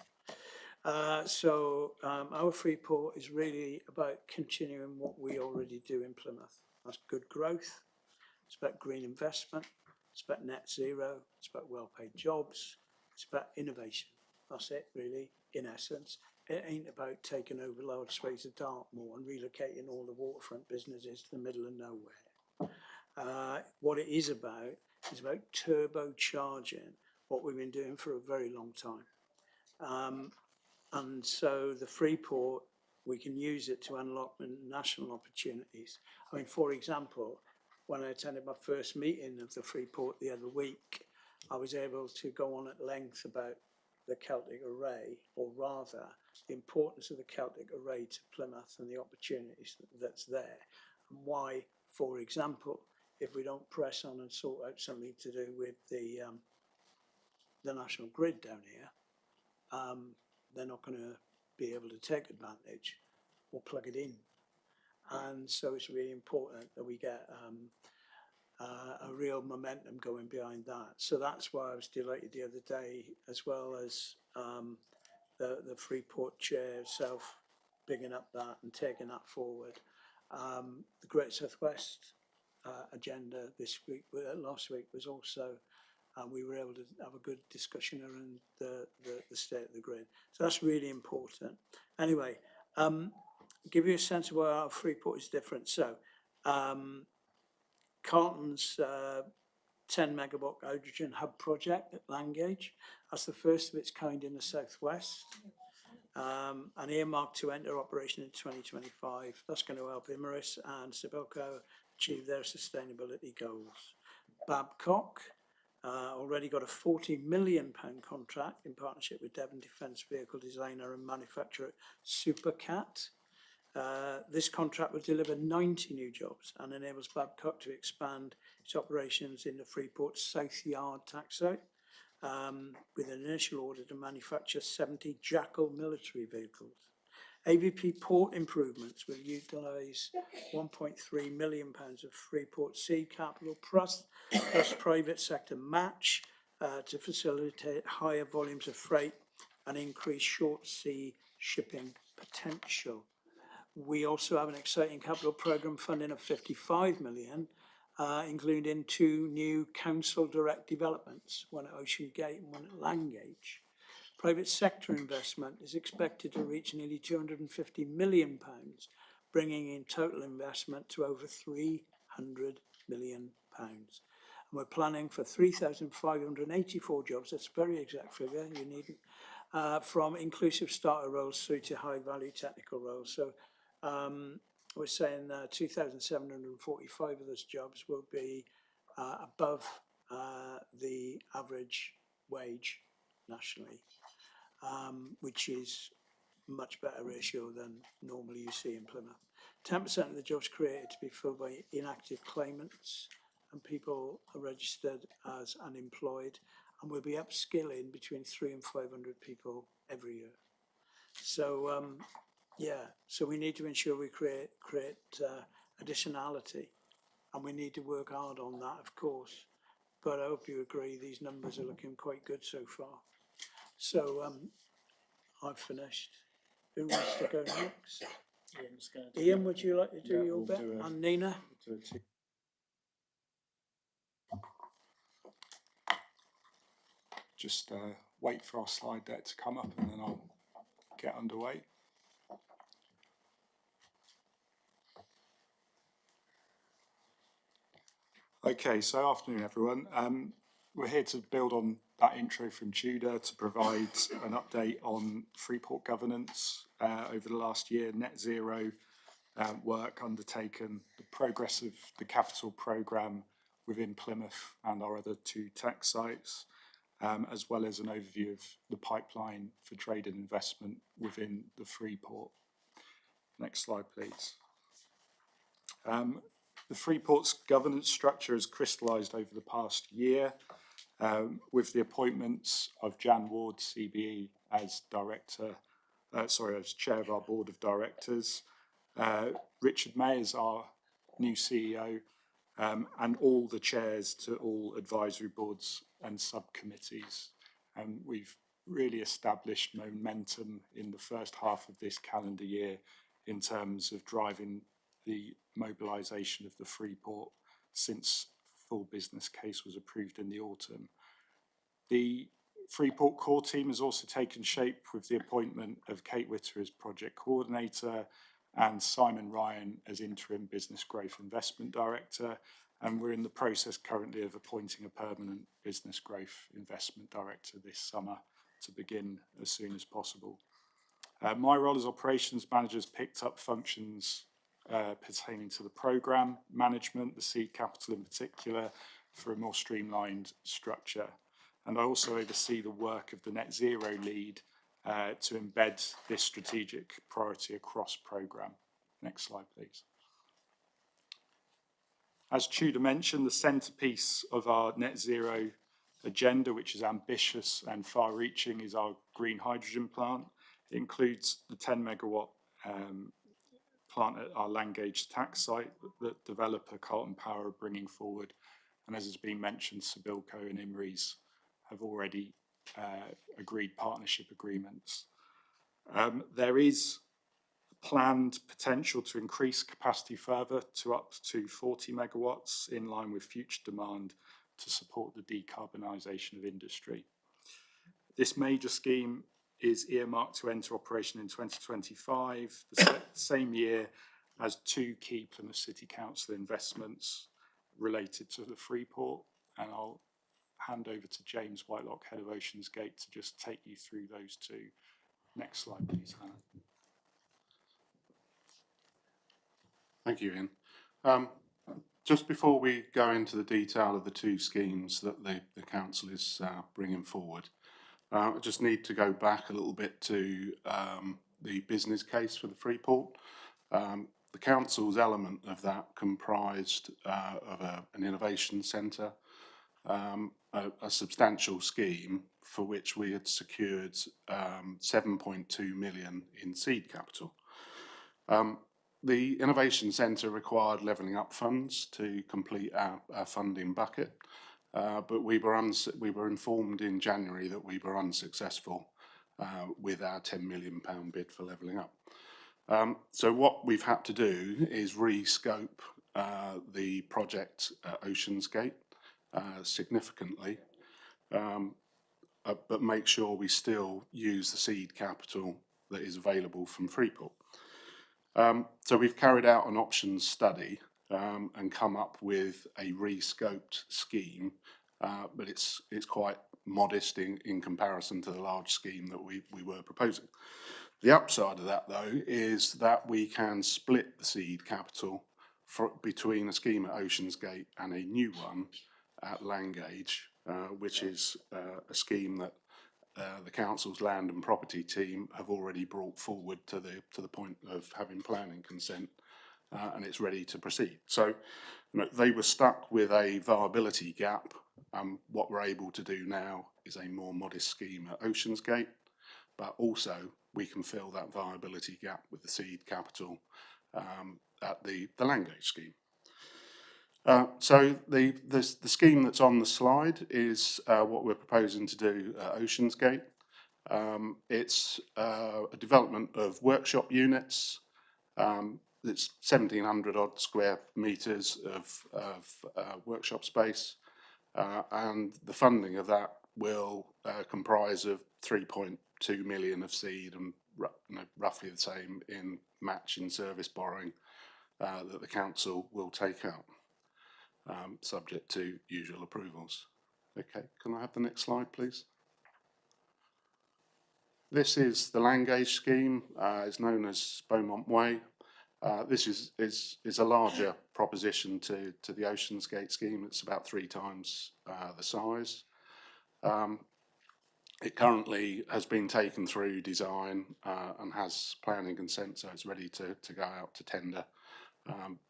Our Freeport is really about continuing what we already do in Plymouth. That's good growth, it's about green investment, it's about net zero, it's about well-paid jobs, it's about innovation. That's it, really, in essence. It ain't about taking over large swathes of Dartmoor and relocating all the waterfront businesses to the middle of nowhere. What it is about turbocharging what we've been doing for a very long time. And so the Freeport we can use it to unlock national opportunities. I mean, for example, when I attended my first meeting of the Freeport the other week, I was able to go on at length about the Celtic array, or rather the importance of the Celtic array to Plymouth and the opportunities that's there, and why, for example, if we don't press on and sort out something to do with the national grid down here, they're not going to be able to take advantage or plug it in. And so it's really important that we get a real momentum going behind that. So that's why I was delighted the other day, as well as the Freeport chair itself bigging up that and taking that forward. The Great South West agenda this week, last week was also, we were able to have a good discussion around the state of the grid. So that's really important. Anyway, give you a sense of where our Freeport is different. So Carlton's 10 megawatt hydrogen hub project at Langage. That's the first of its kind in the southwest, and earmarked to enter operation in 2025. That's going to help Imerys and Sibelco achieve their sustainability goals. Babcock already got a £40 million contract in partnership with Devon Defence vehicle designer and manufacturer Supercat. This contract will deliver 90 new jobs and enables Babcock to expand its operations in the Freeport South Yard tax site, with an initial order to manufacture 70 Jackal military vehicles. AVP port improvements will utilise £1.3 million of Freeport seed capital plus private sector match to facilitate higher volumes of freight and increase short sea shipping potential. We also have an exciting capital programme funding of 55 million, including 2 new council direct developments, one at Ocean Gate and one at Langage. Private sector investment is expected to reach nearly £250 million, bringing in total investment to over £300 million. And we're planning for 3,584 jobs, that's a very exact figure, you needn't, from inclusive starter roles through to high value technical roles. So we're saying 2,745 of those jobs will be above the average wage nationally, which is much better ratio than normally you see in Plymouth. 10% of the jobs created to be filled by inactive claimants and people are registered as unemployed, and we'll be upskilling between 300 and 500 people every year. So yeah, so we need to ensure we create additionality, and we need to work hard on that, of course. But I hope you agree these numbers are looking quite good so far. So I've finished. Who wants to go next? Ian, would you like to do your bit? And Nina? Just wait for our slide deck to come up and then I'll get underway. Okay, so afternoon everyone. We're here to build on that intro from Tudor to provide an update on Freeport governance over the last year, net zero work undertaken, the progress of the capital programme within Plymouth and our other 2 tech sites, as well as an overview of the pipeline for trade and investment within the Freeport. Next slide, please. The Freeport's governance structure has crystallised over the past year with the appointments of Jan Ward, CBE, as as chair of our board of directors, Richard May as our new CEO, and all the chairs to all advisory boards and subcommittees. And we've really established momentum in the first half of this calendar year in terms of driving the mobilisation of the Freeport since full business case was approved in the autumn. The Freeport core team has also taken shape with the appointment of Kate Witter as project coordinator and Simon Ryan as interim business growth investment director. And we're in the process currently of appointing a permanent business growth investment director this summer to begin as soon as possible. My role as operations manager has picked up functions pertaining to the programme management, the seed capital in particular, for a more streamlined structure. And I also oversee the work of the Net Zero lead to embed this strategic priority across programme. Next slide, please. As Tudor mentioned, the centrepiece of our net zero agenda, which is ambitious and far-reaching, is our green hydrogen plant. It includes the 10 megawatt plant at our Langage tax site that developer Carlton Power are bringing forward. And as has been mentioned, Sabilco and Imries have already agreed partnership agreements. There is planned potential to increase capacity further to up to 40 megawatts in line with future demand to support the decarbonisation of industry. This major scheme is earmarked to enter operation in 2025, the same year as two key Plymouth City Council investments related to the Freeport. And I'll hand over to James Whitelock, Head of Oceans Gate, to just take you through those two. Next slide, please, Hannah. Thank you, Ian. Just before we go into the detail of the two schemes that the council is bringing forward, I just need to go back a little bit to the business case for the Freeport. The council's element of that comprised of an innovation centre, a substantial scheme for which we had secured 7.2 million in seed capital. The Innovation Centre required levelling up funds to complete our funding bucket, but we were informed in January that we were unsuccessful with our £10 million bid for levelling up. So what we've had to do is rescope the project at Oceans Gate significantly, but make sure we still use the seed capital that is available from Freeport. So we've carried out an options study and come up with a rescoped scheme, but it's quite modest in comparison to the large scheme that we were proposing. The upside of that, though, is that we can split the seed capital between a scheme at Oceans Gate and a new one at Langage, which is a scheme that the council's land and property team have already brought forward to the point of having planning consent, and it's ready to proceed. So, they were stuck with a viability gap. What we're able to do now is a more modest scheme at Oceans Gate, but also we can fill that viability gap with the seed capital at the Langage scheme. So the scheme that's on the slide is what we're proposing to do at Oceans Gate. It's a development of workshop units. It's 1,700 odd square metres of workshop space, and the funding of that will comprise of 3.2 million of seed and roughly the same in match in service borrowing that the council will take out, subject to usual approvals. Okay, can I have the next slide, please? This is the Langage scheme. It's known as Beaumont Way. This is a larger proposition to the Oceans Gate scheme. It's about 3 times the size. It currently has been taken through design and has planning consent, so it's ready to go out to tender,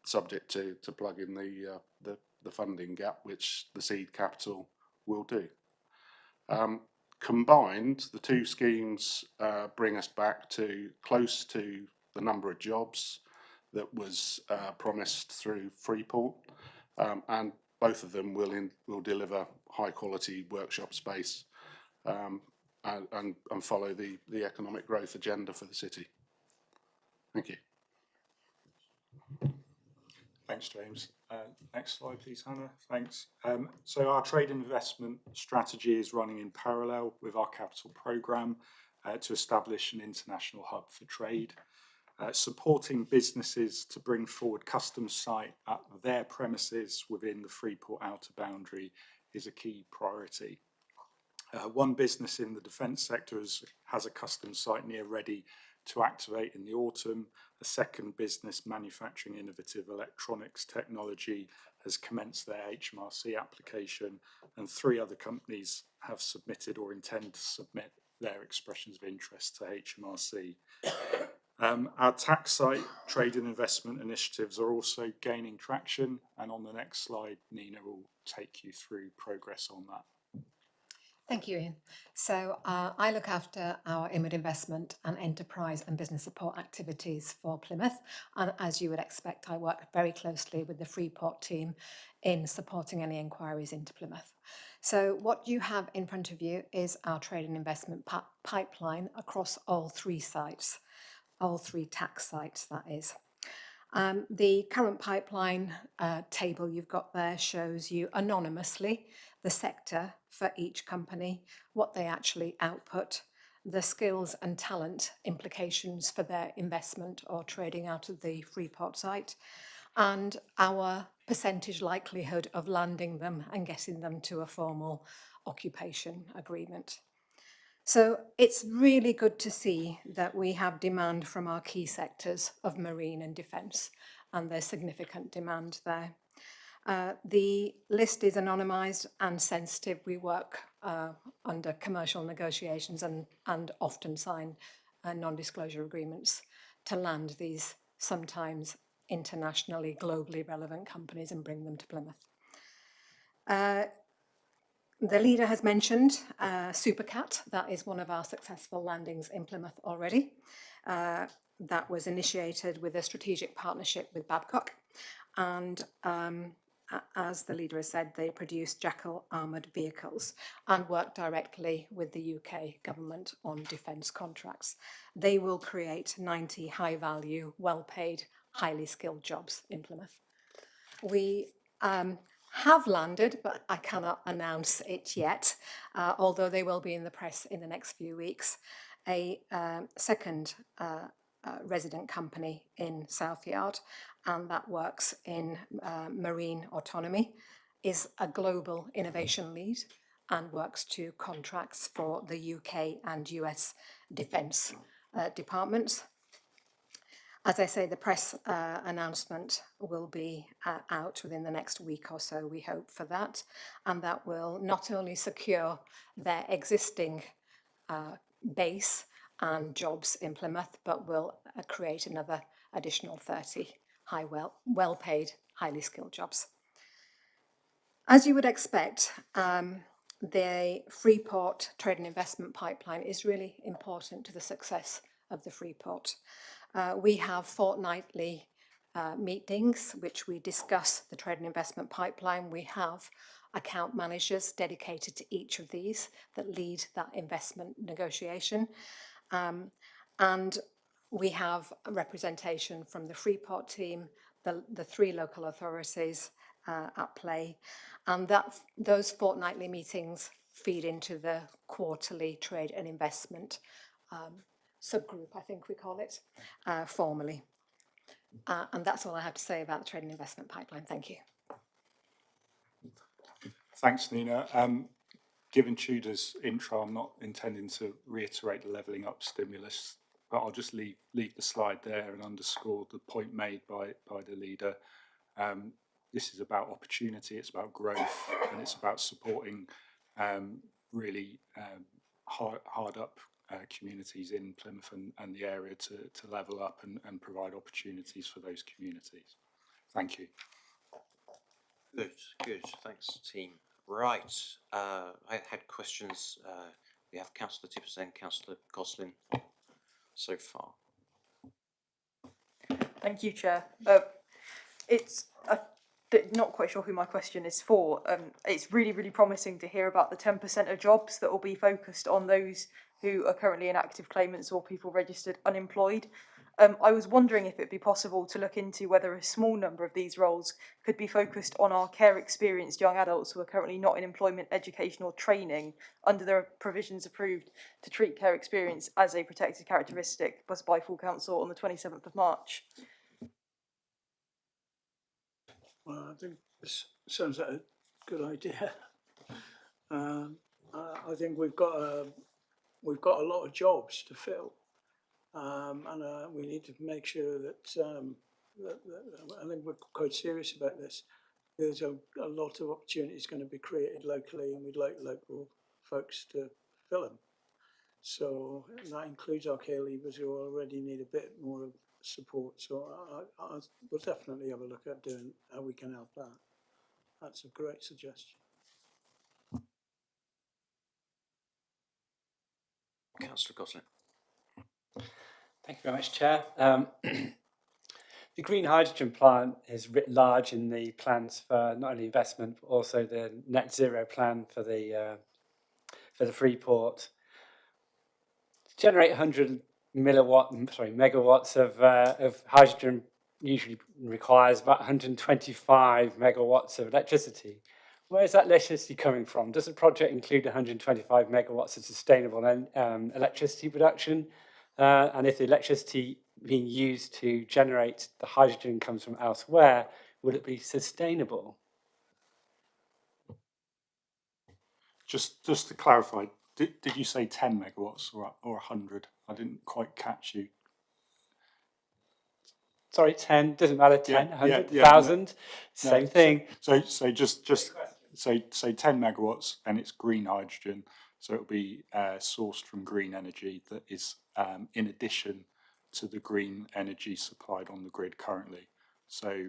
subject to plug in the funding gap, which the seed capital will do. Combined, the two schemes bring us back to close to the number of jobs that was promised through Freeport, and both of them will deliver high quality workshop space and follow the economic growth agenda for the city. Thank you. Thanks, James. Next slide, please, Hannah. Thanks. So our trade investment strategy is running in parallel with our capital programme to establish an international hub for trade. Supporting businesses to bring forward custom site at their premises within the Freeport outer boundary is a key priority. One business in the defence sector has a custom site near ready to activate in the autumn. A second business manufacturing innovative electronics technology has commenced their HMRC application, and 3 other companies have submitted or intend to submit their expressions of interest to HMRC. Our tax site trade and investment initiatives are also gaining traction, and on the next slide, Nina will take you through progress on that. Thank you, Ian. So I look after our inward investment and enterprise and business support activities for Plymouth. And as you would expect, I work very closely with the Freeport team in supporting any inquiries into Plymouth. So what you have in front of you is our trade and investment pipeline across all 3 sites, all 3 tax sites, that is. The current pipeline table you've got there shows you anonymously the sector for each company, what they actually output, the skills and talent implications for their investment or trading out of the Freeport site, and our percentage likelihood of landing them and getting them to a formal occupation agreement. So it's really good to see that we have demand from our key sectors of marine and defence, and there's significant demand there. The list is anonymised and sensitive. We work under commercial negotiations and often sign non-disclosure agreements to land these sometimes internationally, globally relevant companies and bring them to Plymouth. The leader has mentioned Supercat. That is one of our successful landings in Plymouth already. That was initiated with a strategic partnership with Babcock, and as the leader has said, they produce Jackal armoured vehicles and work directly with the UK government on defence contracts. They will create 90 high-value, well-paid, highly skilled jobs in Plymouth. We have landed, but I cannot announce it yet, although they will be in the press in the next few weeks, a second resident company in South Yard, and that works in marine autonomy, is a global innovation lead and works to contracts for the UK and US defence departments. As I say, the press announcement will be out within the next week or so, we hope for that, and that will not only secure their existing base and jobs in Plymouth, but will create another additional 30 well-paid, highly skilled jobs. As you would expect, the Freeport trade and investment pipeline is really important to the success of the Freeport. We have fortnightly meetings which we discuss the trade and investment pipeline. We have account managers dedicated to each of these that lead that investment negotiation. And we have a representation from the Freeport team, the 3 local authorities at play, and those fortnightly meetings feed into the quarterly trade and investment subgroup, I think we call it, formally. And that's all I have to say about the trade and investment pipeline. Thank you. Thanks, Nina. Given Tudor's intro, I'm not intending to reiterate the levelling up stimulus, but I'll just leave the slide there and underscore the point made by the leader. This is about opportunity, it's about growth, and it's about supporting really hard up communities in Plymouth and the area to level up and provide opportunities for those communities. Thank you. Good. Thanks, team. Right. I had questions. We have Councillor Tippers, Councillor Goslin so far. Thank you, Chair. Not quite sure who my question is for. It's really, really promising to hear about the 10% of jobs that will be focused on those who are currently inactive claimants or people registered unemployed. I was wondering if it'd be possible to look into whether a small number of these roles could be focused on our care experienced young adults who are currently not in employment, education or training under the provisions approved to treat care experience as a protected characteristic by full council on the 27th of March. Well, I think this sounds like a good idea. I think we've got a lot of jobs to fill, and we need to make sure that, I think we're quite serious about this. There's a lot of opportunities going to be created locally, and we'd like local folks to fill them. So that includes our care leavers who already need a bit more of support. So we'll definitely have a look at doing how we can help that. That's a great suggestion. Councillor Gosling. Thank you very much, Chair. The green hydrogen plant is writ large in the plans for not only investment but also the net zero plan for the Freeport. To generate 100 megawatts of hydrogen usually requires about 125 megawatts of electricity. Where is that electricity coming from? Does the project include 125 megawatts of sustainable electricity production? And if the electricity being used to generate the hydrogen comes from elsewhere, would it be sustainable? Just to clarify, did you say 10 megawatts or 100? I didn't quite catch you. Sorry, 10, doesn't matter, 10, 100, 1,000, same no, thing. So just say 10 megawatts and it's green hydrogen. So it'll be sourced from green energy that is in addition to the green energy supplied on the grid currently. So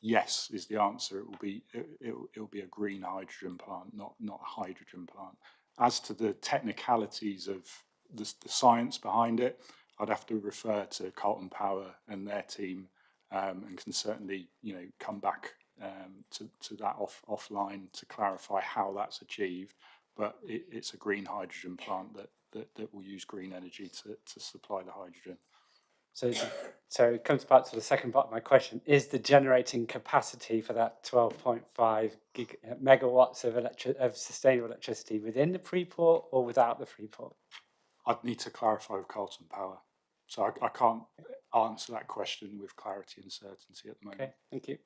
yes is the answer. It will be a green hydrogen plant, not a hydrogen plant. As to the technicalities of the science behind it, I'd have to refer to Carlton Power and their team, and can certainly come back to that offline to clarify how that's achieved. But it's a green hydrogen plant that will use green energy to supply the hydrogen. So it comes back to the second part of my question. Is the generating capacity for that 12.5 megawatts of sustainable electricity within the Freeport or without the Freeport? I'd need to clarify with Carlton Power. So I can't answer that question with clarity and certainty at the moment. Okay, thank you.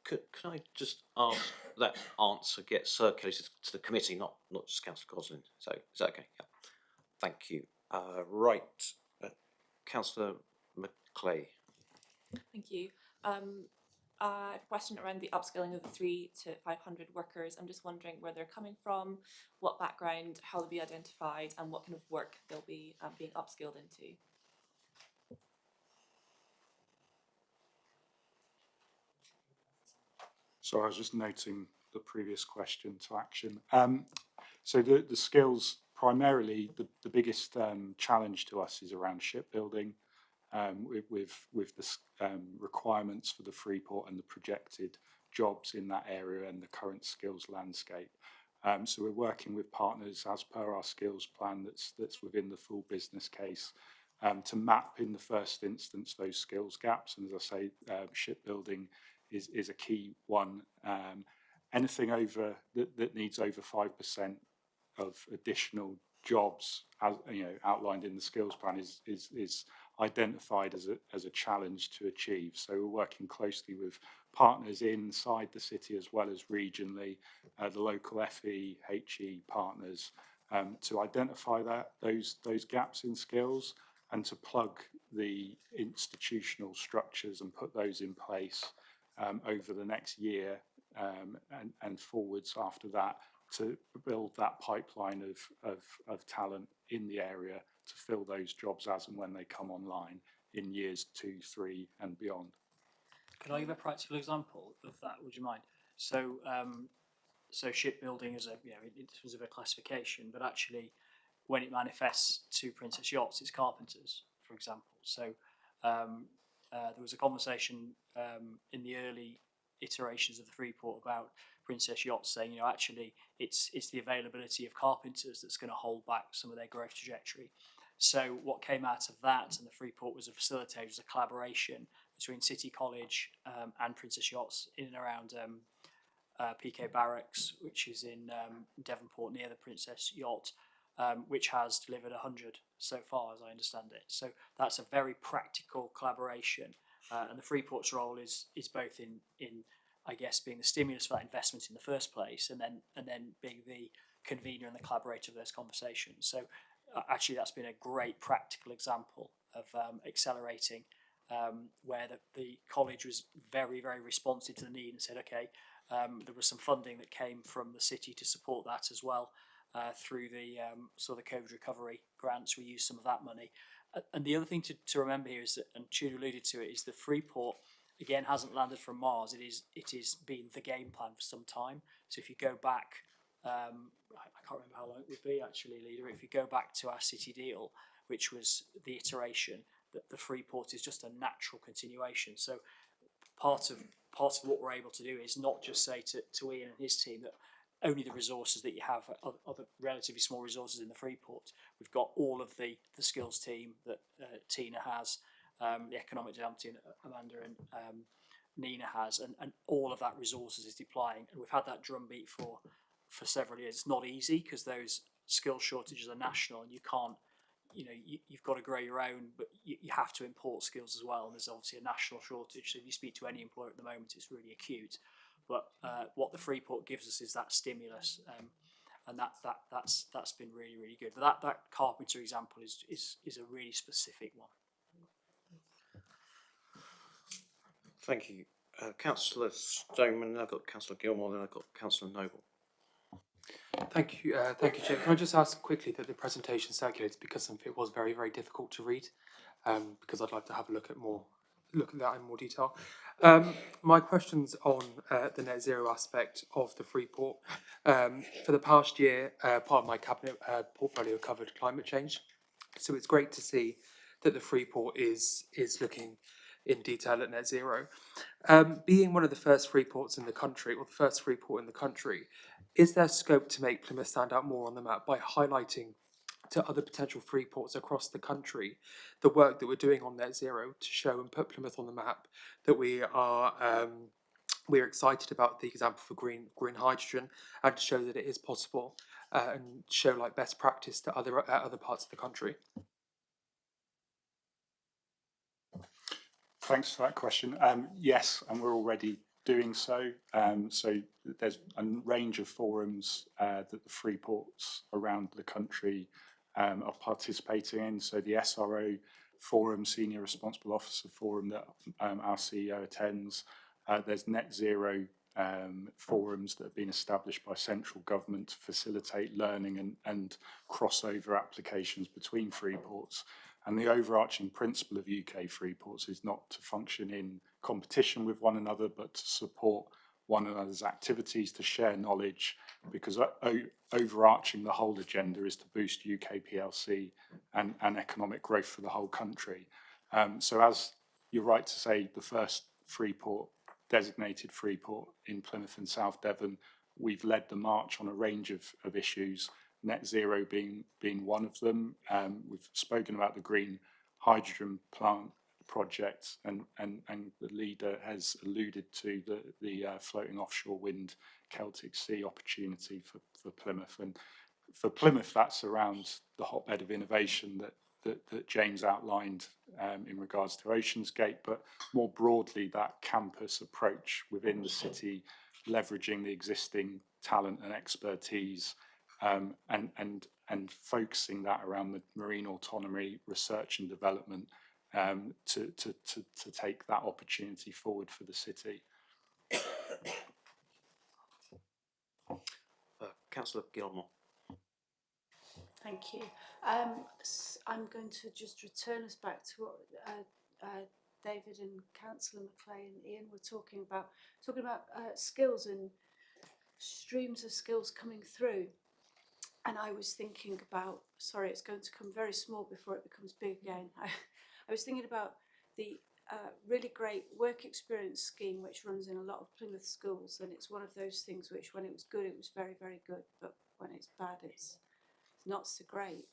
Can I just ask that answer get circulated to the committee, not just Councillor Gosling? So is that okay? Yeah. Thank you. Right, Councillor McClay. Thank you. A question around the upskilling of the 300 to 500 workers. I'm just wondering where they're coming from, what background, how they'll be identified, and what kind of work they'll be being upskilled into. So I was just noting the previous question to action. So the skills, primarily the biggest challenge to us is around shipbuilding, with the requirements for the Freeport and the projected jobs in that area and the current skills landscape. So we're working with partners as per our skills plan that's within the full business case, to map in the first instance those skills gaps. And as I say, shipbuilding is a key one. Anything over that needs over 5% of additional jobs, as outlined in the skills plan, is identified as a challenge to achieve. So we're working closely with partners inside the city as well as regionally, the local FE, HE partners, to identify those gaps in skills and to plug the institutional structures and put those in place over the next year, and forwards after that, to build that pipeline of talent in the area to fill those jobs as and when they come online in years 2, 3 and beyond. Could I give a practical example of that? Would you mind? So, so shipbuilding is in terms of a classification, but actually when it manifests to Princess Yachts, it's carpenters, for example. So there was a conversation in the early iterations of the Freeport about Princess Yachts saying, actually it's the availability of carpenters that's going to hold back some of their growth trajectory. So what came out of that, and the Freeport was a facilitator, was a collaboration between City College and Princess Yachts in and around PK Barracks, which is in Devonport near the Princess Yacht, which has delivered 100 so far, as I understand it. So that's a very practical collaboration, and the Freeport's role is both in I guess being the stimulus for that investment in the first place, and then being the convener and the collaborator of those conversations. So actually that's been a great practical example of accelerating, where the college was very, very responsive to the need and said, okay, there was some funding that came from the city to support that as well. Through the sort of COVID recovery grants, we used some of that money. And the other thing to remember here is that, and Tudor alluded to it, is that Freeport again hasn't landed from Mars. It is been the game plan for some time. So if you go back, I can't remember how long it would be actually, Leader. If you go back to our city deal, which was the iteration, that the Freeport is just a natural continuation. So part of what we're able to do is not just say to Ian and his team that only the resources that you have are the relatively small resources in the Freeport. We've got all of the skills team that Tina has, the economic development team that Amanda and Nina has, and all of that resources is deploying. And we've had that drumbeat for several years. It's not easy because those skill shortages are national, and you can't, you've got to grow your own, but you have to import skills as well. And there's obviously a national shortage. So if you speak to any employer at the moment, it's really acute. But what the Freeport gives us is that stimulus, and that's been really, really good. But that carpenter example is a really specific one. Thank you. Councillor Stoneman, I've got Councillor Gilmore, then I've got Councillor Noble. Thank you, Chair. Can I just ask quickly that the presentation circulates because some of it was very, very difficult to read, because I'd like to have a look at that in more detail. My question's on the net zero aspect of the Freeport. For the past year, part of my cabinet portfolio covered climate change, so it's great to see that the Freeport is looking in detail at net zero. Being one of the first Freeports in the country, or the first Freeport in the country, is there scope to make Plymouth stand out more on the map by highlighting to other potential Freeports across the country the work that we're doing on net zero, to show and put Plymouth on the map, that we're excited about the example for green hydrogen, and to show that it is possible, and show like best practice to other parts of the country? Thanks for that question. Yes, and we're already doing so. So there's a range of forums that the Freeports around the country are participating in. So the SRO Forum, Senior Responsible Officer Forum, that our CEO attends. There's net zero forums that have been established by central government to facilitate learning and crossover applications between Freeports. And the overarching principle of UK Freeports is not to function in competition with one another, but to support one another's activities, to share knowledge, because overarching the whole agenda is to boost UK PLC and economic growth for the whole country. So as you're right to say, the first Freeport, designated Freeport in Plymouth and South Devon, we've led the march on a range of issues, net zero being one of them. We've spoken about the green hydrogen plant project, and the leader has alluded to the floating offshore wind Celtic Sea opportunity for Plymouth. And for Plymouth, that's around the hotbed of innovation that James outlined in regards to Oceansgate, but more broadly that campus approach within the city, leveraging the existing talent and expertise, and focusing that around the marine autonomy research and development, to take that opportunity forward for the city. Councillor Gilmore. Thank you. I'm going to just return us back to what David and Councillor McClay and Ian were talking about skills and streams of skills coming through. And I was thinking about, sorry, it's going to come very small before it becomes big again. I was thinking about the really great work experience scheme which runs in a lot of Plymouth schools, and it's one of those things which, when it was good, it was very, very good, but when it's bad, it's not so great.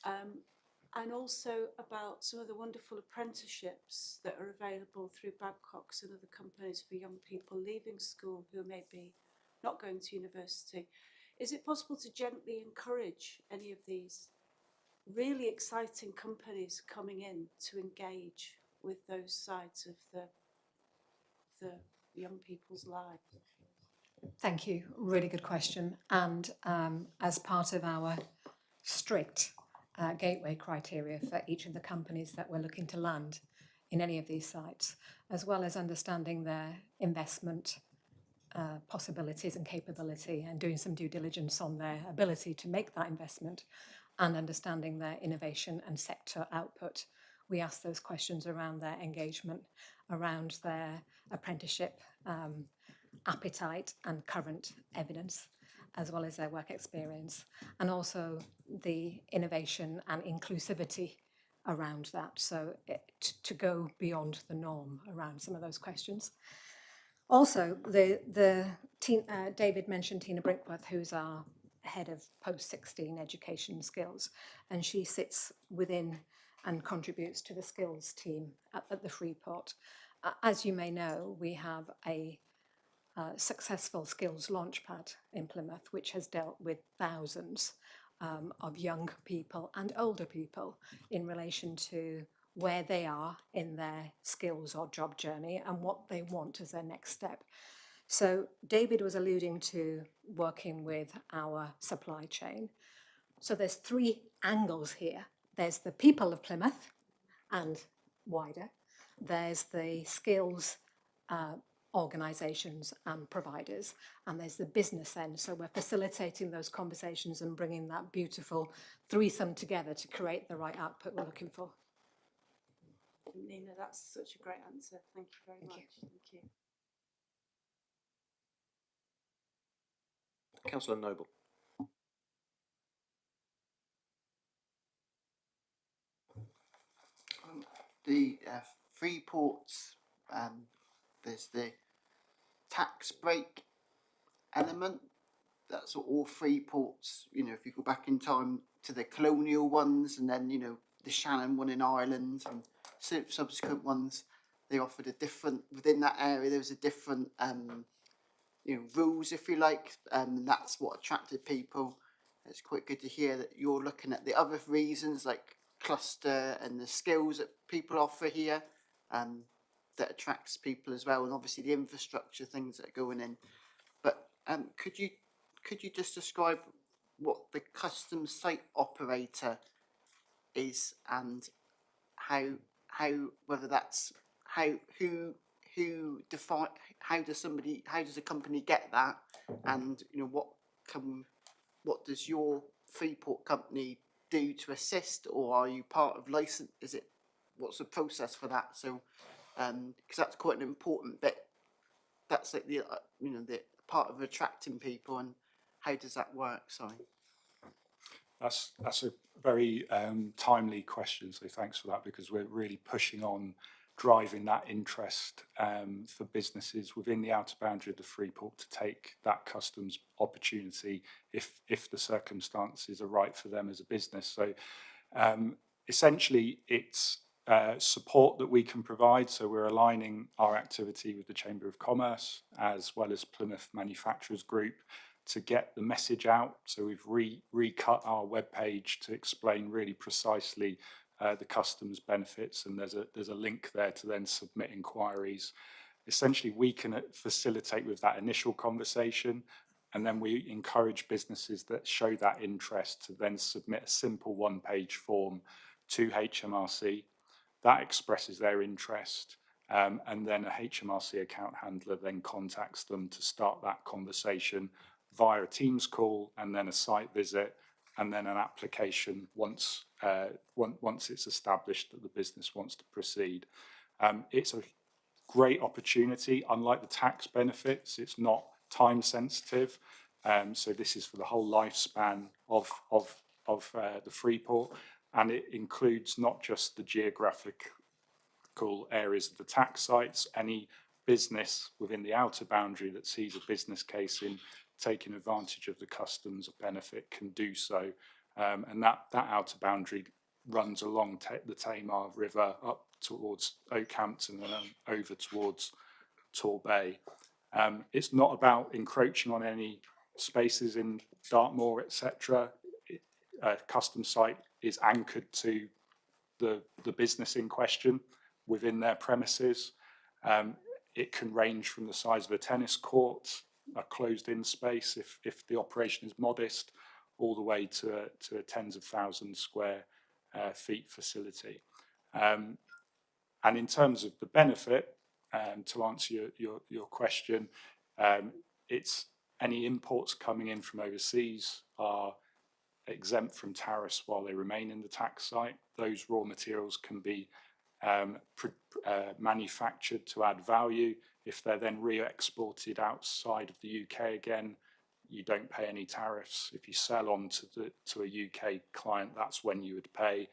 And also about some of the wonderful apprenticeships that are available through Babcock's and other companies for young people leaving school who may be not going to university. Is it possible to gently encourage any of these really exciting companies coming in to engage with those sides of the young people's lives? Thank you. Really good question. And as part of our strict gateway criteria for each of the companies that we're looking to land in any of these sites, as well as understanding their investment possibilities and capability, and doing some due diligence on their ability to make that investment, and understanding their innovation and sector output. We ask those questions around their engagement, around their apprenticeship appetite and current evidence, as well as their work experience, and also the innovation and inclusivity around that. So to go beyond the norm around some of those questions. Also, David mentioned Tina Brinkworth, who's our head of post-16 education skills, and she sits within and contributes to the skills team at the Freeport. As you may know, we have a successful skills launchpad in Plymouth, which has dealt with thousands of young people and older people in relation to where they are in their skills or job journey and what they want as their next step. So David was alluding to working with our supply chain. So there's three angles here. There's the people of Plymouth and wider. There's the skills organisations and providers, and there's the business end. So we're facilitating those conversations and bringing that beautiful threesome together to create the right output we're looking for. Nina, that's such a great answer. Thank you very much. Thank you. Councillor Noble. The Freeport's, there's the tax break element. That's all Freeports, you know, if you go back in time to the colonial ones, and then, you know, the Shannon one in Ireland and subsequent ones, they offered a different, within that area there was a different you know, rules, if you like, and that's what attracted people. It's quite good to hear that you're looking at the other reasons like cluster and the skills that people offer here, that attracts people as well, and obviously the infrastructure things that are going in. But could you just describe what the custom site operator is, and how whether that's who define, how does a company get that, and you know what does your Freeport company do to assist, or are you part of license? What's the process for that? So because that's quite an important bit. That's like the you know, the part of attracting people, and how does that work? Sorry. That's a very timely question, so thanks for that, because we're really pushing on driving that interest for businesses within the outer boundary of the Freeport to take that customs opportunity if the circumstances are right for them as a business. So essentially it's support that we can provide. So we're aligning our activity with the Chamber of Commerce as well as Plymouth Manufacturers Group to get the message out. So we've recut our webpage to explain really precisely the customs benefits, and there's a link there to then submit inquiries. Essentially, we can facilitate with that initial conversation, and then we encourage businesses that show that interest to then submit a simple one-page form to HMRC. That expresses their interest, and then a HMRC account handler then contacts them to start that conversation via a Teams call, and then a site visit, and then an application once it's established that the business wants to proceed. It's a great opportunity. Unlike the tax benefits, it's not time sensitive. So this is for the whole lifespan of the Freeport, and it includes not just the geographical areas of the tax sites. Any business within the outer boundary that sees a business case in taking advantage of the customs benefit can do so, and that outer boundary runs along the Tamar River up towards Oakhampton and then over towards Tor Bay. It's not about encroaching on any spaces in Dartmoor, etc. A custom site is anchored to the business in question within their premises. It can range from the size of a tennis court, a closed-in space if the operation is modest, all the way to a tens of thousands square feet facility. And in terms of the benefit, to answer your question, it's any imports coming in from overseas are exempt from tariffs while they remain in the tax site. Those raw materials can be manufactured to add value. If they're then re-exported outside of the UK again, you don't pay any tariffs. If you sell on to a UK client, that's when you would pay.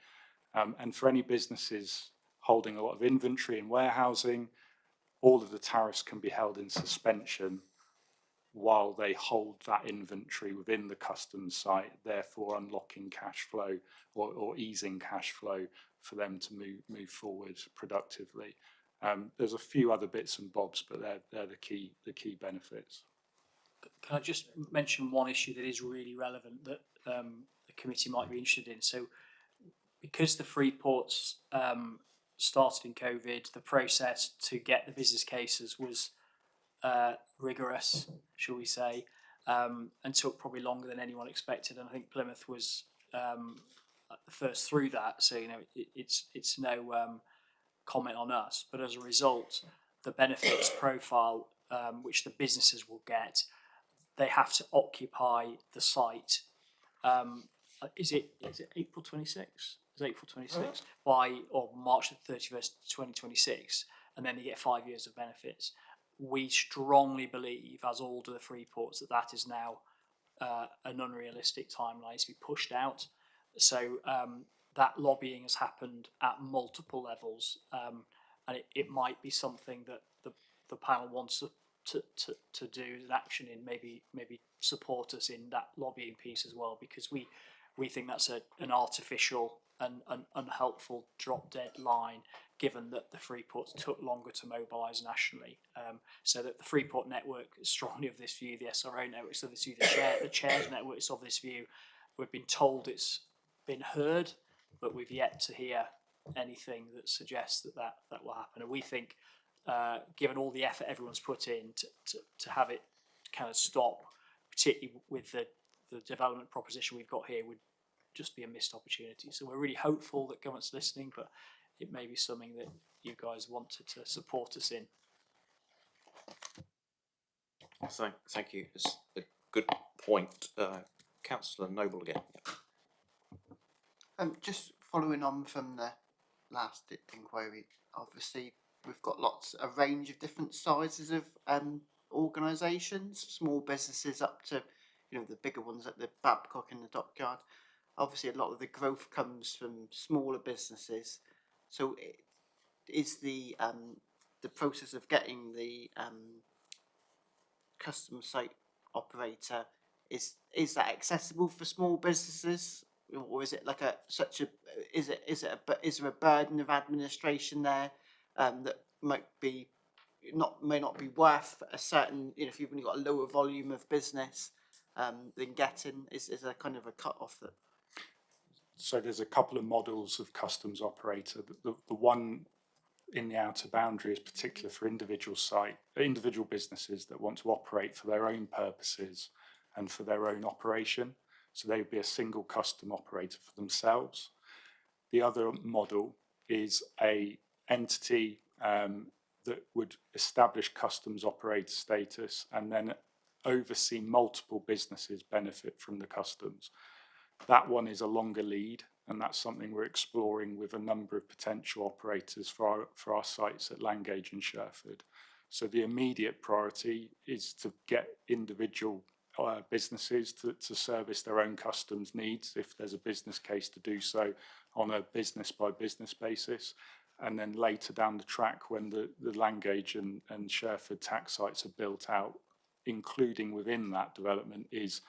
And for any businesses holding a lot of inventory and warehousing, all of the tariffs can be held in suspension while they hold that inventory within the customs site, therefore unlocking cash flow or easing cash flow for them to move forward productively. There's a few other bits and bobs, but they're the key benefits. Can I just mention one issue that is really relevant that the committee might be interested in? So, because the free ports started in COVID, the process to get the business cases was rigorous, shall we say, and took probably longer than anyone expected. And I think Plymouth was first through that, so it's no comment on us. But as a result, the benefits profile which the businesses will get, they have to occupy the site. Is it April 26? Is April 26 by or March the 31st, 2026, and then they get 5 years of benefits. We strongly believe, as all do the free ports, that is now an unrealistic timeline to be pushed out. So that lobbying has happened at multiple levels, and it might be something that the panel wants to do an action in, maybe support us in that lobbying piece as well, because we think that's an artificial and unhelpful drop dead line, given that the free ports took longer to mobilise nationally. So that the Freeport network is strongly of this view, the SRO network is of this view, the chairs network is of this view. We've been told it's been heard, but we've yet to hear anything that suggests that will happen. And we think, given all the effort everyone's put in to have it kind of stop, particularly with the development proposition we've got here, would just be a missed opportunity. So we're really hopeful that government's listening, but it may be something that you guys wanted to support us in. Thank you. It's a good point. Councillor Noble again. Just following on from the last inquiry, obviously we've got a range of different sizes of organisations, small businesses up to the bigger ones like the Babcock in the Dockyard. Obviously, a lot of the growth comes from smaller businesses. So, is the process of getting the custom site operator, is that accessible for small businesses, or is it like is there a burden of administration there that may not be worth a certain, if you've only got a lower volume of business than getting, is there kind of a cut off that? So there's a couple of models of customs operator. The one in the outer boundary is particular for individual businesses that want to operate for their own purposes and for their own operation. So they would be a single custom operator for themselves. The other model is a entity that would establish customs operator status and then oversee multiple businesses benefit from the customs. That one is a longer lead, and that's something we're exploring with a number of potential operators for our sites at Langage and Sherford. So the immediate priority is to get individual businesses to service their own customs needs, if there's a business case to do so on a business by business basis. And then later down the track, when the Langage and Sherford tax sites are built out, including within that development is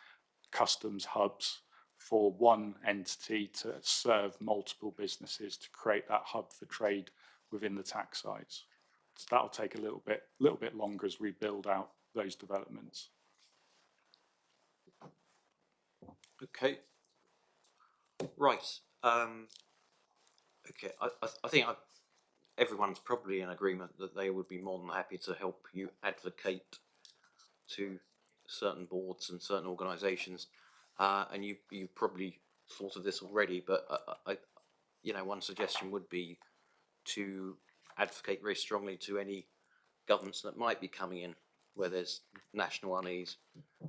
customs hubs for one entity to serve multiple businesses to create that hub for trade within the tax sites. So that'll take a little bit longer as we build out those developments. Okay. Right. Okay. I think everyone's probably in agreement that they would be more than happy to help you advocate to certain boards and certain organisations. and you probably thought of this already, but one suggestion would be to advocate very strongly to any governments that might be coming in where there's national unease.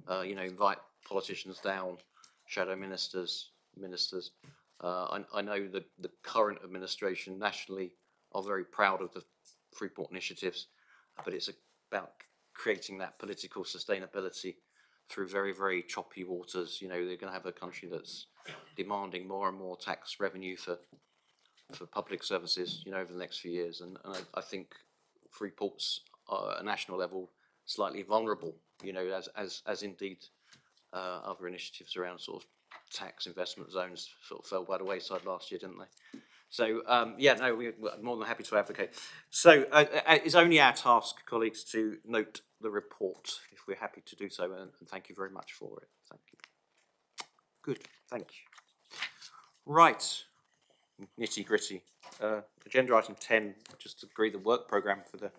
Invite politicians down, shadow ministers. I know that the current administration nationally are very proud of the Freeport initiatives, but it's about creating that political sustainability through very, very choppy waters. They're going to have a country that's demanding more and more tax revenue for public services, over the next few years. And I think Freeport's at a national level slightly vulnerable, as indeed other initiatives around sort of tax investment zones sort of fell by the wayside last year, didn't they? So we're more than happy to advocate. So it's only our task, colleagues, to note the report if we're happy to do so, and thank you very much for it. Thank you. Good, thank you. Right, nitty gritty. Agenda item 10, just to agree the work programme for the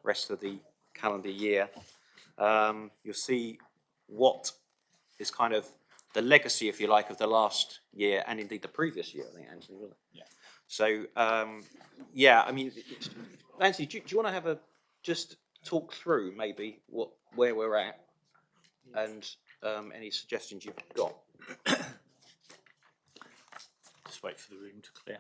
rest of the calendar year. You'll see what is kind of the legacy, if you like, of the last year and indeed the previous year, I think, Anthony, wasn't it? Yeah. So, I mean, Nancy, do you want to have just talk through maybe where we're at and any suggestions you've got? Just wait for the room to clear.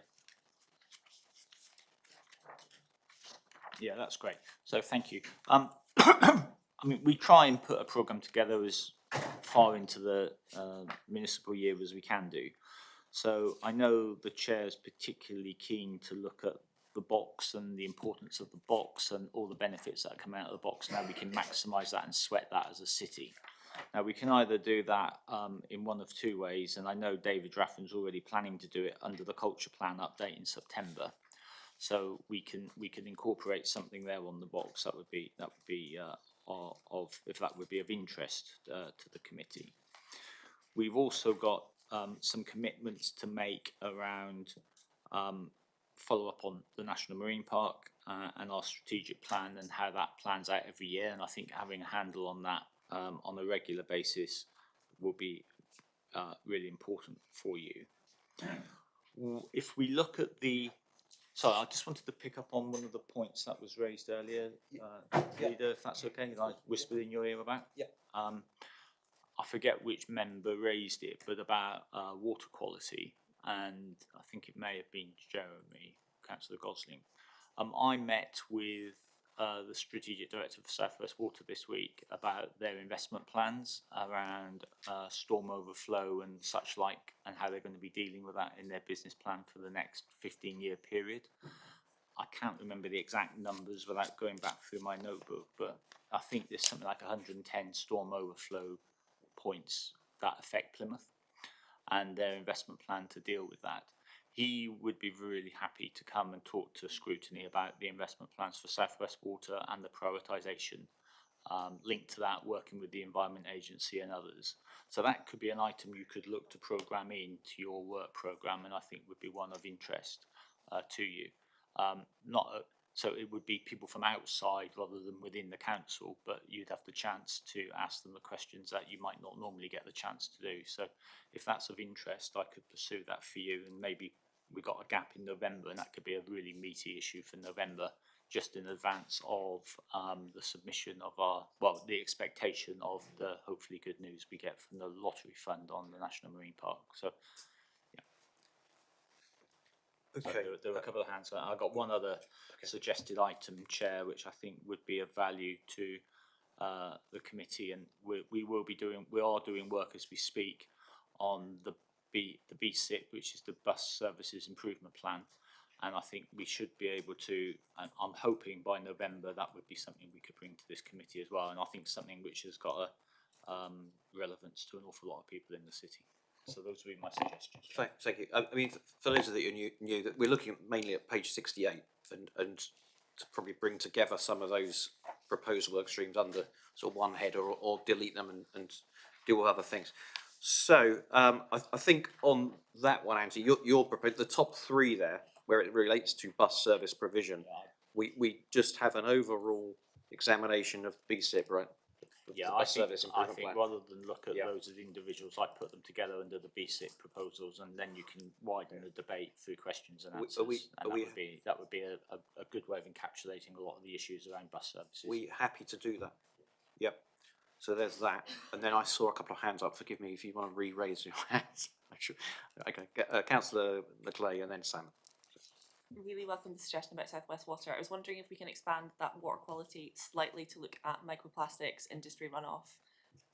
Yeah, that's great. So thank you. I mean, we try and put a programme together as far into the municipal year as we can do. So I know the chair's particularly keen to look at the box and the importance of the box and all the benefits that come out of the box, and how we can maximise that and sweat that as a city. Now, we can either do that in one of two ways, and I know David Raffin's already planning to do it under the culture plan update in September. So we can incorporate something there on the box. That would be if that would be of interest to the committee. We've also got some commitments to make around follow up on the National Marine Park and our strategic plan and how that plans out every year. And I think having a handle on that on a regular basis will be really important for you. If we look at sorry, I just wanted to pick up on one of the points that was raised earlier, Leader, if that's okay, that I whispered in your ear about. Yeah. I forget which member raised it, but about water quality, and I think it may have been Jeremy, Councillor Gosling. I met with the Strategic Director for South West Water this week about their investment plans around storm overflow and such like, and how they're going to be dealing with that in their business plan for the next 15-year period. I can't remember the exact numbers without going back through my notebook, but I think there's something like 110 storm overflow points that affect Plymouth, and their investment plan to deal with that. He would be really happy to come and talk to Scrutiny about the investment plans for South West Water and the prioritisation linked to that, working with the Environment Agency and others. So that could be an item you could look to programme into your work programme, and I think would be one of interest to you. So it would be people from outside rather than within the council, but you'd have the chance to ask them the questions that you might not normally get the chance to do. So if that's of interest, I could pursue that for you, and maybe we got a gap in November, and that could be a really meaty issue for November, just in advance of the submission of the expectation of the hopefully good news we get from the lottery fund on the National Marine Park. So okay. So there were a couple of hands. I got one other suggested item, Chair, which I think would be of value to the committee, and we are doing work as we speak on the BSIP, which is the Bus Services Improvement Plan, and I think we should be able to. And I'm hoping by November that would be something we could bring to this committee as well, and I think something which has got a relevance to an awful lot of people in the city. So those would be my suggestions. Thank you. I mean, for those of you who knew that we're looking mainly at page 68 and to probably bring together some of those proposed work streams under sort of one head or delete them and deal with other things. So I think on that one, Andy, you're prepared, the top three there, where it relates to bus service provision, we just have an overall examination of BSIP, right? Yeah, the I best think, service I improvement think plan. rather than look at Yeah. those as individuals, I'd put them together under the BSIP proposals, and then you can widen the debate through questions and answers. And that would be a good way of encapsulating a lot of the issues around bus services. We happy to do that? Yep. So there's that, and then I saw a couple of hands up. Forgive me if you want to re-raise your hands. Okay, Councillor Leclerc and then Sam. Really welcome the suggestion about South West Water. I was wondering if we can expand that water quality slightly to look at microplastics, industry runoff,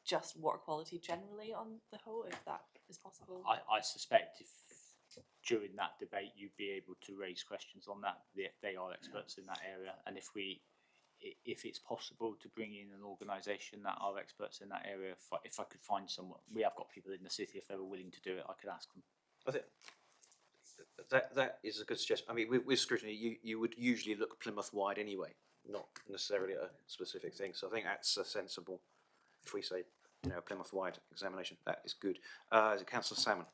just water quality generally on the whole, if that is possible. I suspect if during that debate you'd be able to raise questions on that. They are experts in that area, and if it's possible to bring in an organisation that are experts in that area, if I could find someone, we have got people in the city, if they were willing to do it, I could ask them. I think that is a good suggestion. I mean, with scrutiny, you would usually look Plymouth wide anyway, not necessarily at a specific thing. So I think that's sensible. If we say, Plymouth wide examination, that is good. Councillor Salmon.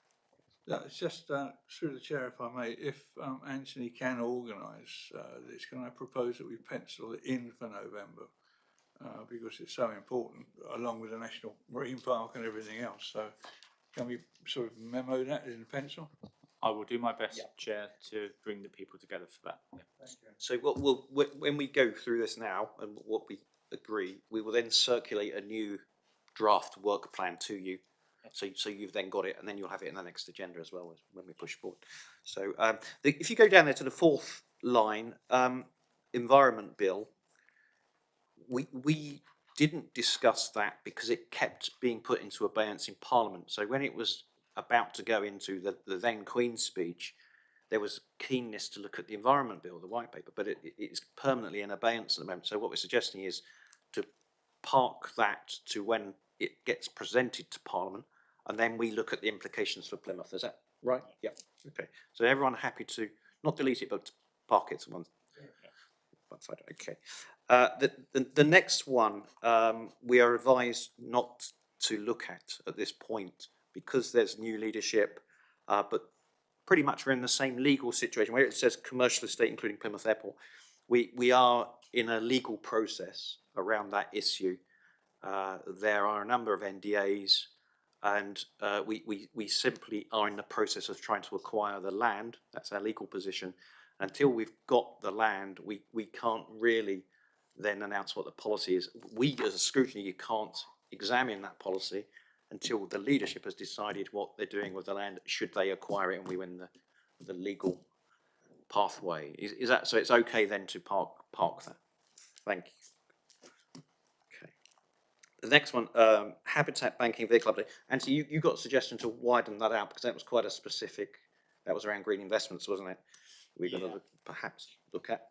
Yeah, it's just through the chair, if I may, if Anthony can organise this, can I propose that we pencil it in for November? Because it's so important, along with the National Marine Park and everything else. So can we sort of memo that in pencil? I will do my best, Chair, to bring the people together for that. Yeah. So when we go through this now and what we agree, we will then circulate a new draft work plan to you. So you've then got it, and then you'll have it in the next agenda as well when we push forward. So if you go down there to the fourth line, Environment Bill, we didn't discuss that because it kept being put into abeyance in Parliament. So when it was about to go into the then Queen's speech, there was keenness to look at the Environment Bill, the White Paper, but it's permanently in abeyance at the moment. So what we're suggesting is to park that to when it gets presented to Parliament, and then we look at the implications for Plymouth. Is that right? Yeah. Okay. So everyone happy to not delete it, but to park it to one side. Okay. The next one we are advised not to look at this point because there's new leadership, but pretty much we're in the same legal situation where it says commercial estate, including Plymouth Airport. We are in a legal process around that issue. There are a number of NDAs, and we simply are in the process of trying to acquire the land. That's our legal position. Until we've got the land, we can't really then announce what the policy is. We, as a scrutiny, you can't examine that policy until the leadership has decided what they're doing with the land, should they acquire it, and we win the legal pathway. Is that so? It's okay then to park that. Thank you. Okay. The next one, habitat banking vehicle update. Anthony, you got a suggestion to widen that out because that was quite a specific. That was around green investments, wasn't it? We're going to perhaps look at.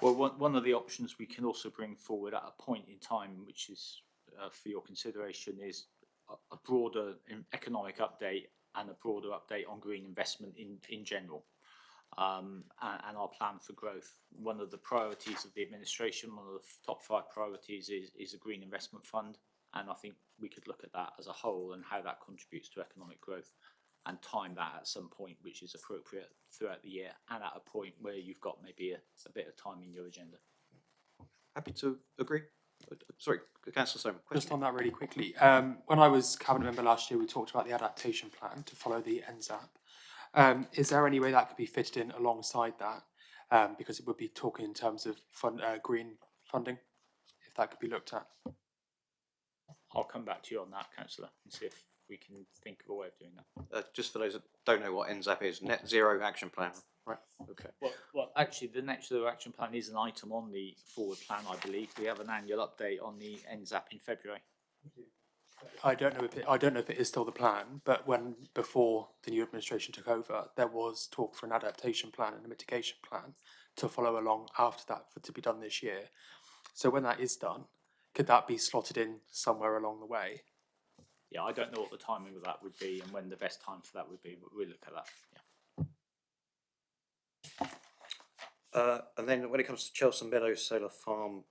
Well, one of the options we can also bring forward at a point in time, which is for your consideration, is a broader economic update and a broader update on green investment in general, and our plan for growth. One of the priorities of the administration, one of the top 5 priorities is a green investment fund, and I think we could look at that as a whole and how that contributes to economic growth, and time that at some point which is appropriate throughout the year, and at a point where you've got maybe a bit of time in your agenda. Happy to agree. Sorry, Councillor Simon. Just on that really quickly. When I was cabinet member last year, we talked about the adaptation plan to follow the NZAP. Is there any way that could be fitted in alongside that? Because it would be talking in terms of green funding, if that could be looked at. I'll come back to you on that, Councillor, and see if we can think of a way of doing that. Just for those that don't know what NZAP is, Net Zero Action Plan, right? Okay. Well, actually, the Net Zero Action Plan is an item on the forward plan, I believe. We have an annual update on the NZAP in February. I don't know if it is still the plan, but before the new administration took over, there was talk for an adaptation plan and a mitigation plan to follow along after that to be done this year. So when that is done, could that be slotted in somewhere along the way? Yeah, I don't know what the timing of that would be and when the best time for that would be, but we'll look at that. Yeah. And then when it comes to Chelsea Meadows Solar Farm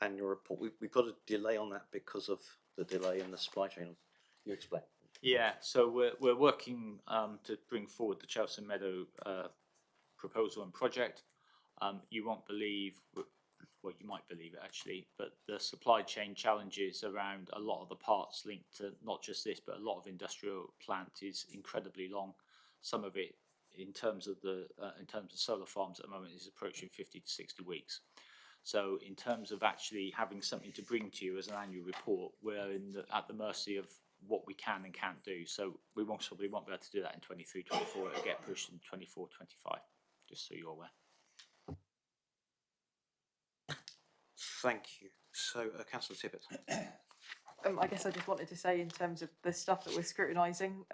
annual report, we've got a delay on that because of the delay in the supply chain. You explain. Yeah, so we're working to bring forward the Chelsea Meadow proposal and project. You won't believe well, you might believe it actually, but the supply chain challenges around a lot of the parts linked to not just this, but a lot of industrial plant is incredibly long. Some of it, in terms of solar farms at the moment, is approaching 50 to 60 weeks. So in terms of actually having something to bring to you as an annual report, we're at the mercy of what we can and can't do. So we probably won't be able to do that in 23, 24. It'll get pushed in 24, 25, just so you're aware. Thank you. So, Councillor Tippett. I guess I just wanted to say, in terms of the stuff that we're scrutinising,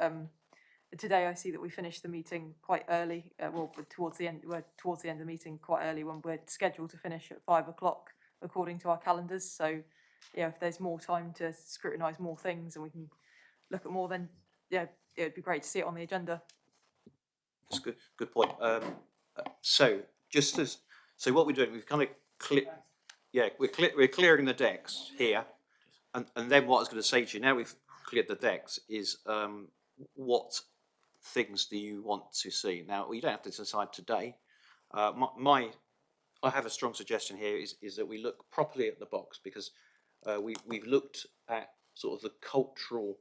today I see that we finished the meeting quite early. Well, towards the end of the meeting quite early, when we're scheduled to finish at 5 o'clock according to our calendars. So, yeah, if there's more time to scrutinise more things and we can look at more, then yeah, it'd be great to see it on the agenda. That's good. Good point. So what we're doing, we've kind of we're clearing the decks here, and then what I was going to say to you, now we've cleared the decks, is what things do you want to see? Now, you don't have to decide today. I have a strong suggestion here is that we look properly at the box, because we've looked at sort of the cultural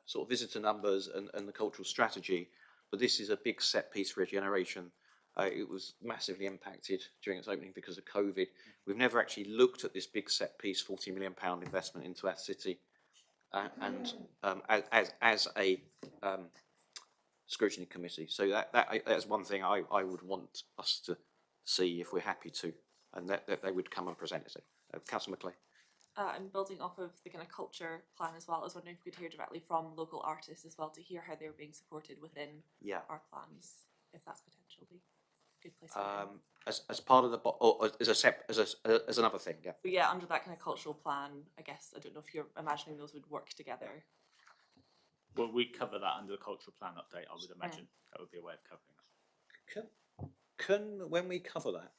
sort of visitor numbers and the cultural strategy, but this is a big set piece regeneration. It was massively impacted during its opening because of COVID. We've never actually looked at this big set piece, £40 million investment into our city, and as a scrutiny committee. So that's one thing I would want us to see if we're happy to, and that they would come and present it. Councillor Macleay. And building off of the kind of culture plan as well, I was wondering if we could hear directly from local artists as well, to hear how they're being supported within our plans, if that's potentially a good place to go. As part of the, or as another thing, yeah. But yeah, under that kind of cultural plan, I guess, I don't know if you're imagining those would work together. Well, we cover that under the cultural plan update, I would imagine. That would be a way of covering that. Can when we cover that,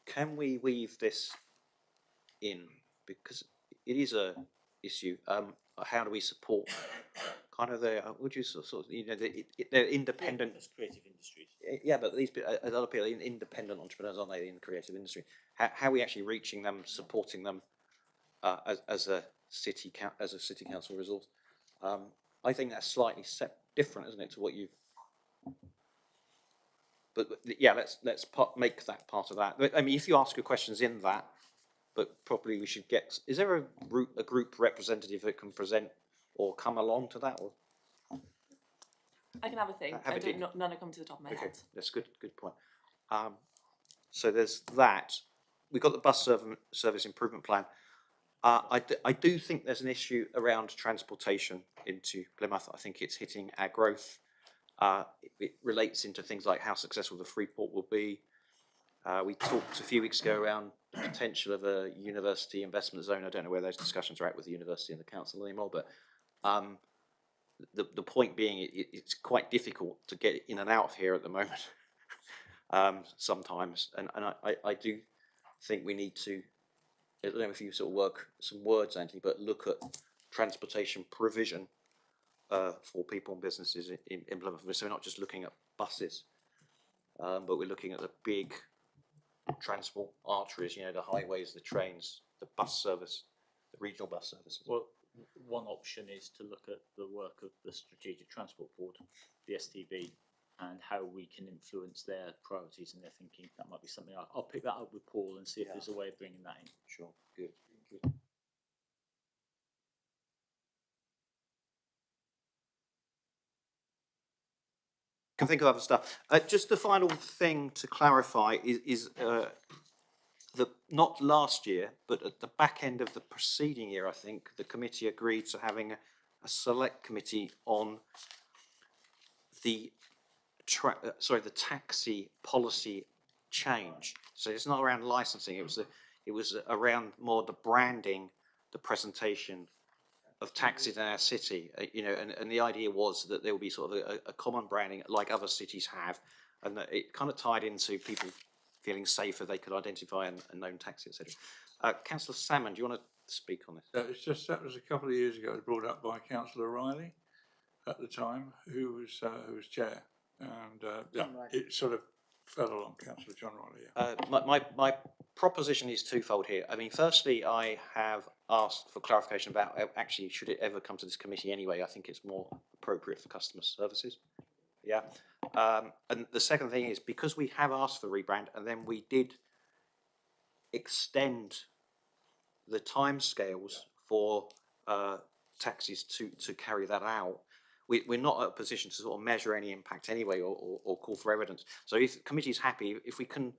can we weave this in? Because it is a issue. How do we support kind of the? Would you sort of they're independent? As creative industries. Yeah, but these other people are independent entrepreneurs, aren't they, in the creative industry? How are we actually reaching them, supporting them as a city council resource? I think that's slightly different, isn't it, to what you? But yeah, let's make that part of that. I mean, if you ask your questions in that, but probably we should get. Is there a group representative that can present or come along to that? Or I can have a think. None are coming to the top of my head. That's good. Good point. So there's that. We've got the bus service improvement plan. I do think there's an issue around transportation into Plymouth. I think it's hitting our growth. It relates into things like how successful the Freeport will be. We talked a few weeks ago around the potential of a university investment zone. I don't know where those discussions are at with the university and the council anymore, but the point being, it's quite difficult to get in and out of here at the moment sometimes, and I do think we need to, I don't know if you sort of work some words, Anthony, but look at transportation provision for people and businesses in Plymouth. So we're not just looking at buses, but we're looking at the big transport arteries, the highways, the trains, the bus service, the regional bus services. Well, one option is to look at the work of the Strategic Transport Board, the STB, and how we can influence their priorities and their thinking. That might be something I'll pick that up with Paul and see if there's a way of bringing that in. Sure, good. Can think of other stuff. Just the final thing to clarify is not last year, but at the back end of the preceding year, I think the committee agreed to having a select committee on the taxi policy change. So it's not around licensing. It was around more the branding, the presentation of taxis in our city, and the idea was that there will be sort of a common branding like other cities have, and that it kind of tied into people feeling safer, they could identify a known taxi, etc. Councillor Salmon, do you want to speak on this? It's just that was a couple of years ago. It was brought up by Councillor Riley at the time, who was chair, and it sort of fell along, Councillor John Riley. Yeah. My proposition is twofold here. I mean, firstly, I have asked for clarification about actually should it ever come to this committee anyway. I think it's more appropriate for customer services. Yeah. And the second thing is because we have asked for rebrand and then we did extend the timescales for taxis to carry that out. We're not at a position to sort of measure any impact anyway or call for evidence. So if the committee is happy, if we can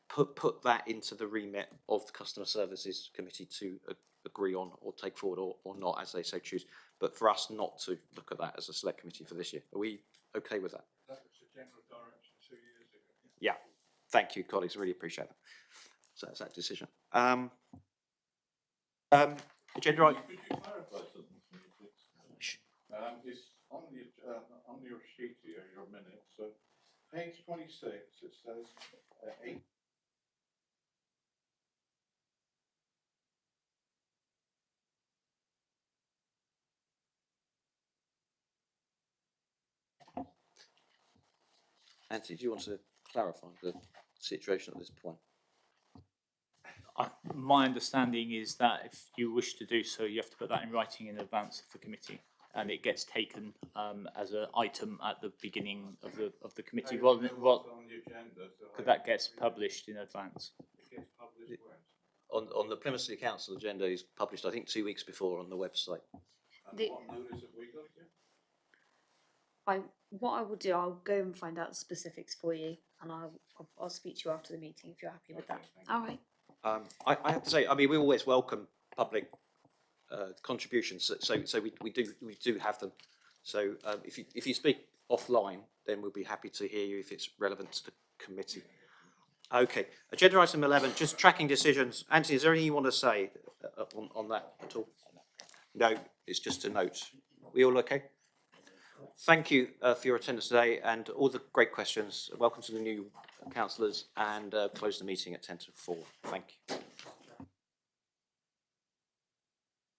put that into the remit of the Customer Services Committee to agree on or take forward or not as they so choose, but for us not to look at that as a select committee for this year. Are we okay with that? That was the general direction 2 years ago. Yeah. Thank you, colleagues. Really appreciate that. So that's that decision. Agenda item. Could you clarify something for me, please? It's on your sheet here, your minutes. So page 26, it says 8. Anthony, do you want to clarify the situation at this point? My understanding is that if you wish to do so, you have to put that in writing in advance of the committee, and it gets taken as an item at the beginning of the committee. Rather than that gets published in advance. It gets published where? On the Plymouth City Council agenda is published, I think, 2 weeks before on the website. And what notice have we got to get? What I will do, I'll go and find out the specifics for you, and I'll speak to you after the meeting if you're happy with that. All right. I have to say, I mean, we always welcome public contributions, so we do have them. So if you speak offline, then we'll be happy to hear you if it's relevant to the committee. Okay, agenda item 11, just tracking decisions. Anthony, is there anything you want to say on that at all? No, it's just a note. We all okay? Thank you for your attendance today and all the great questions. Welcome to the new councillors, and close the meeting at 10 to 4. Thank you.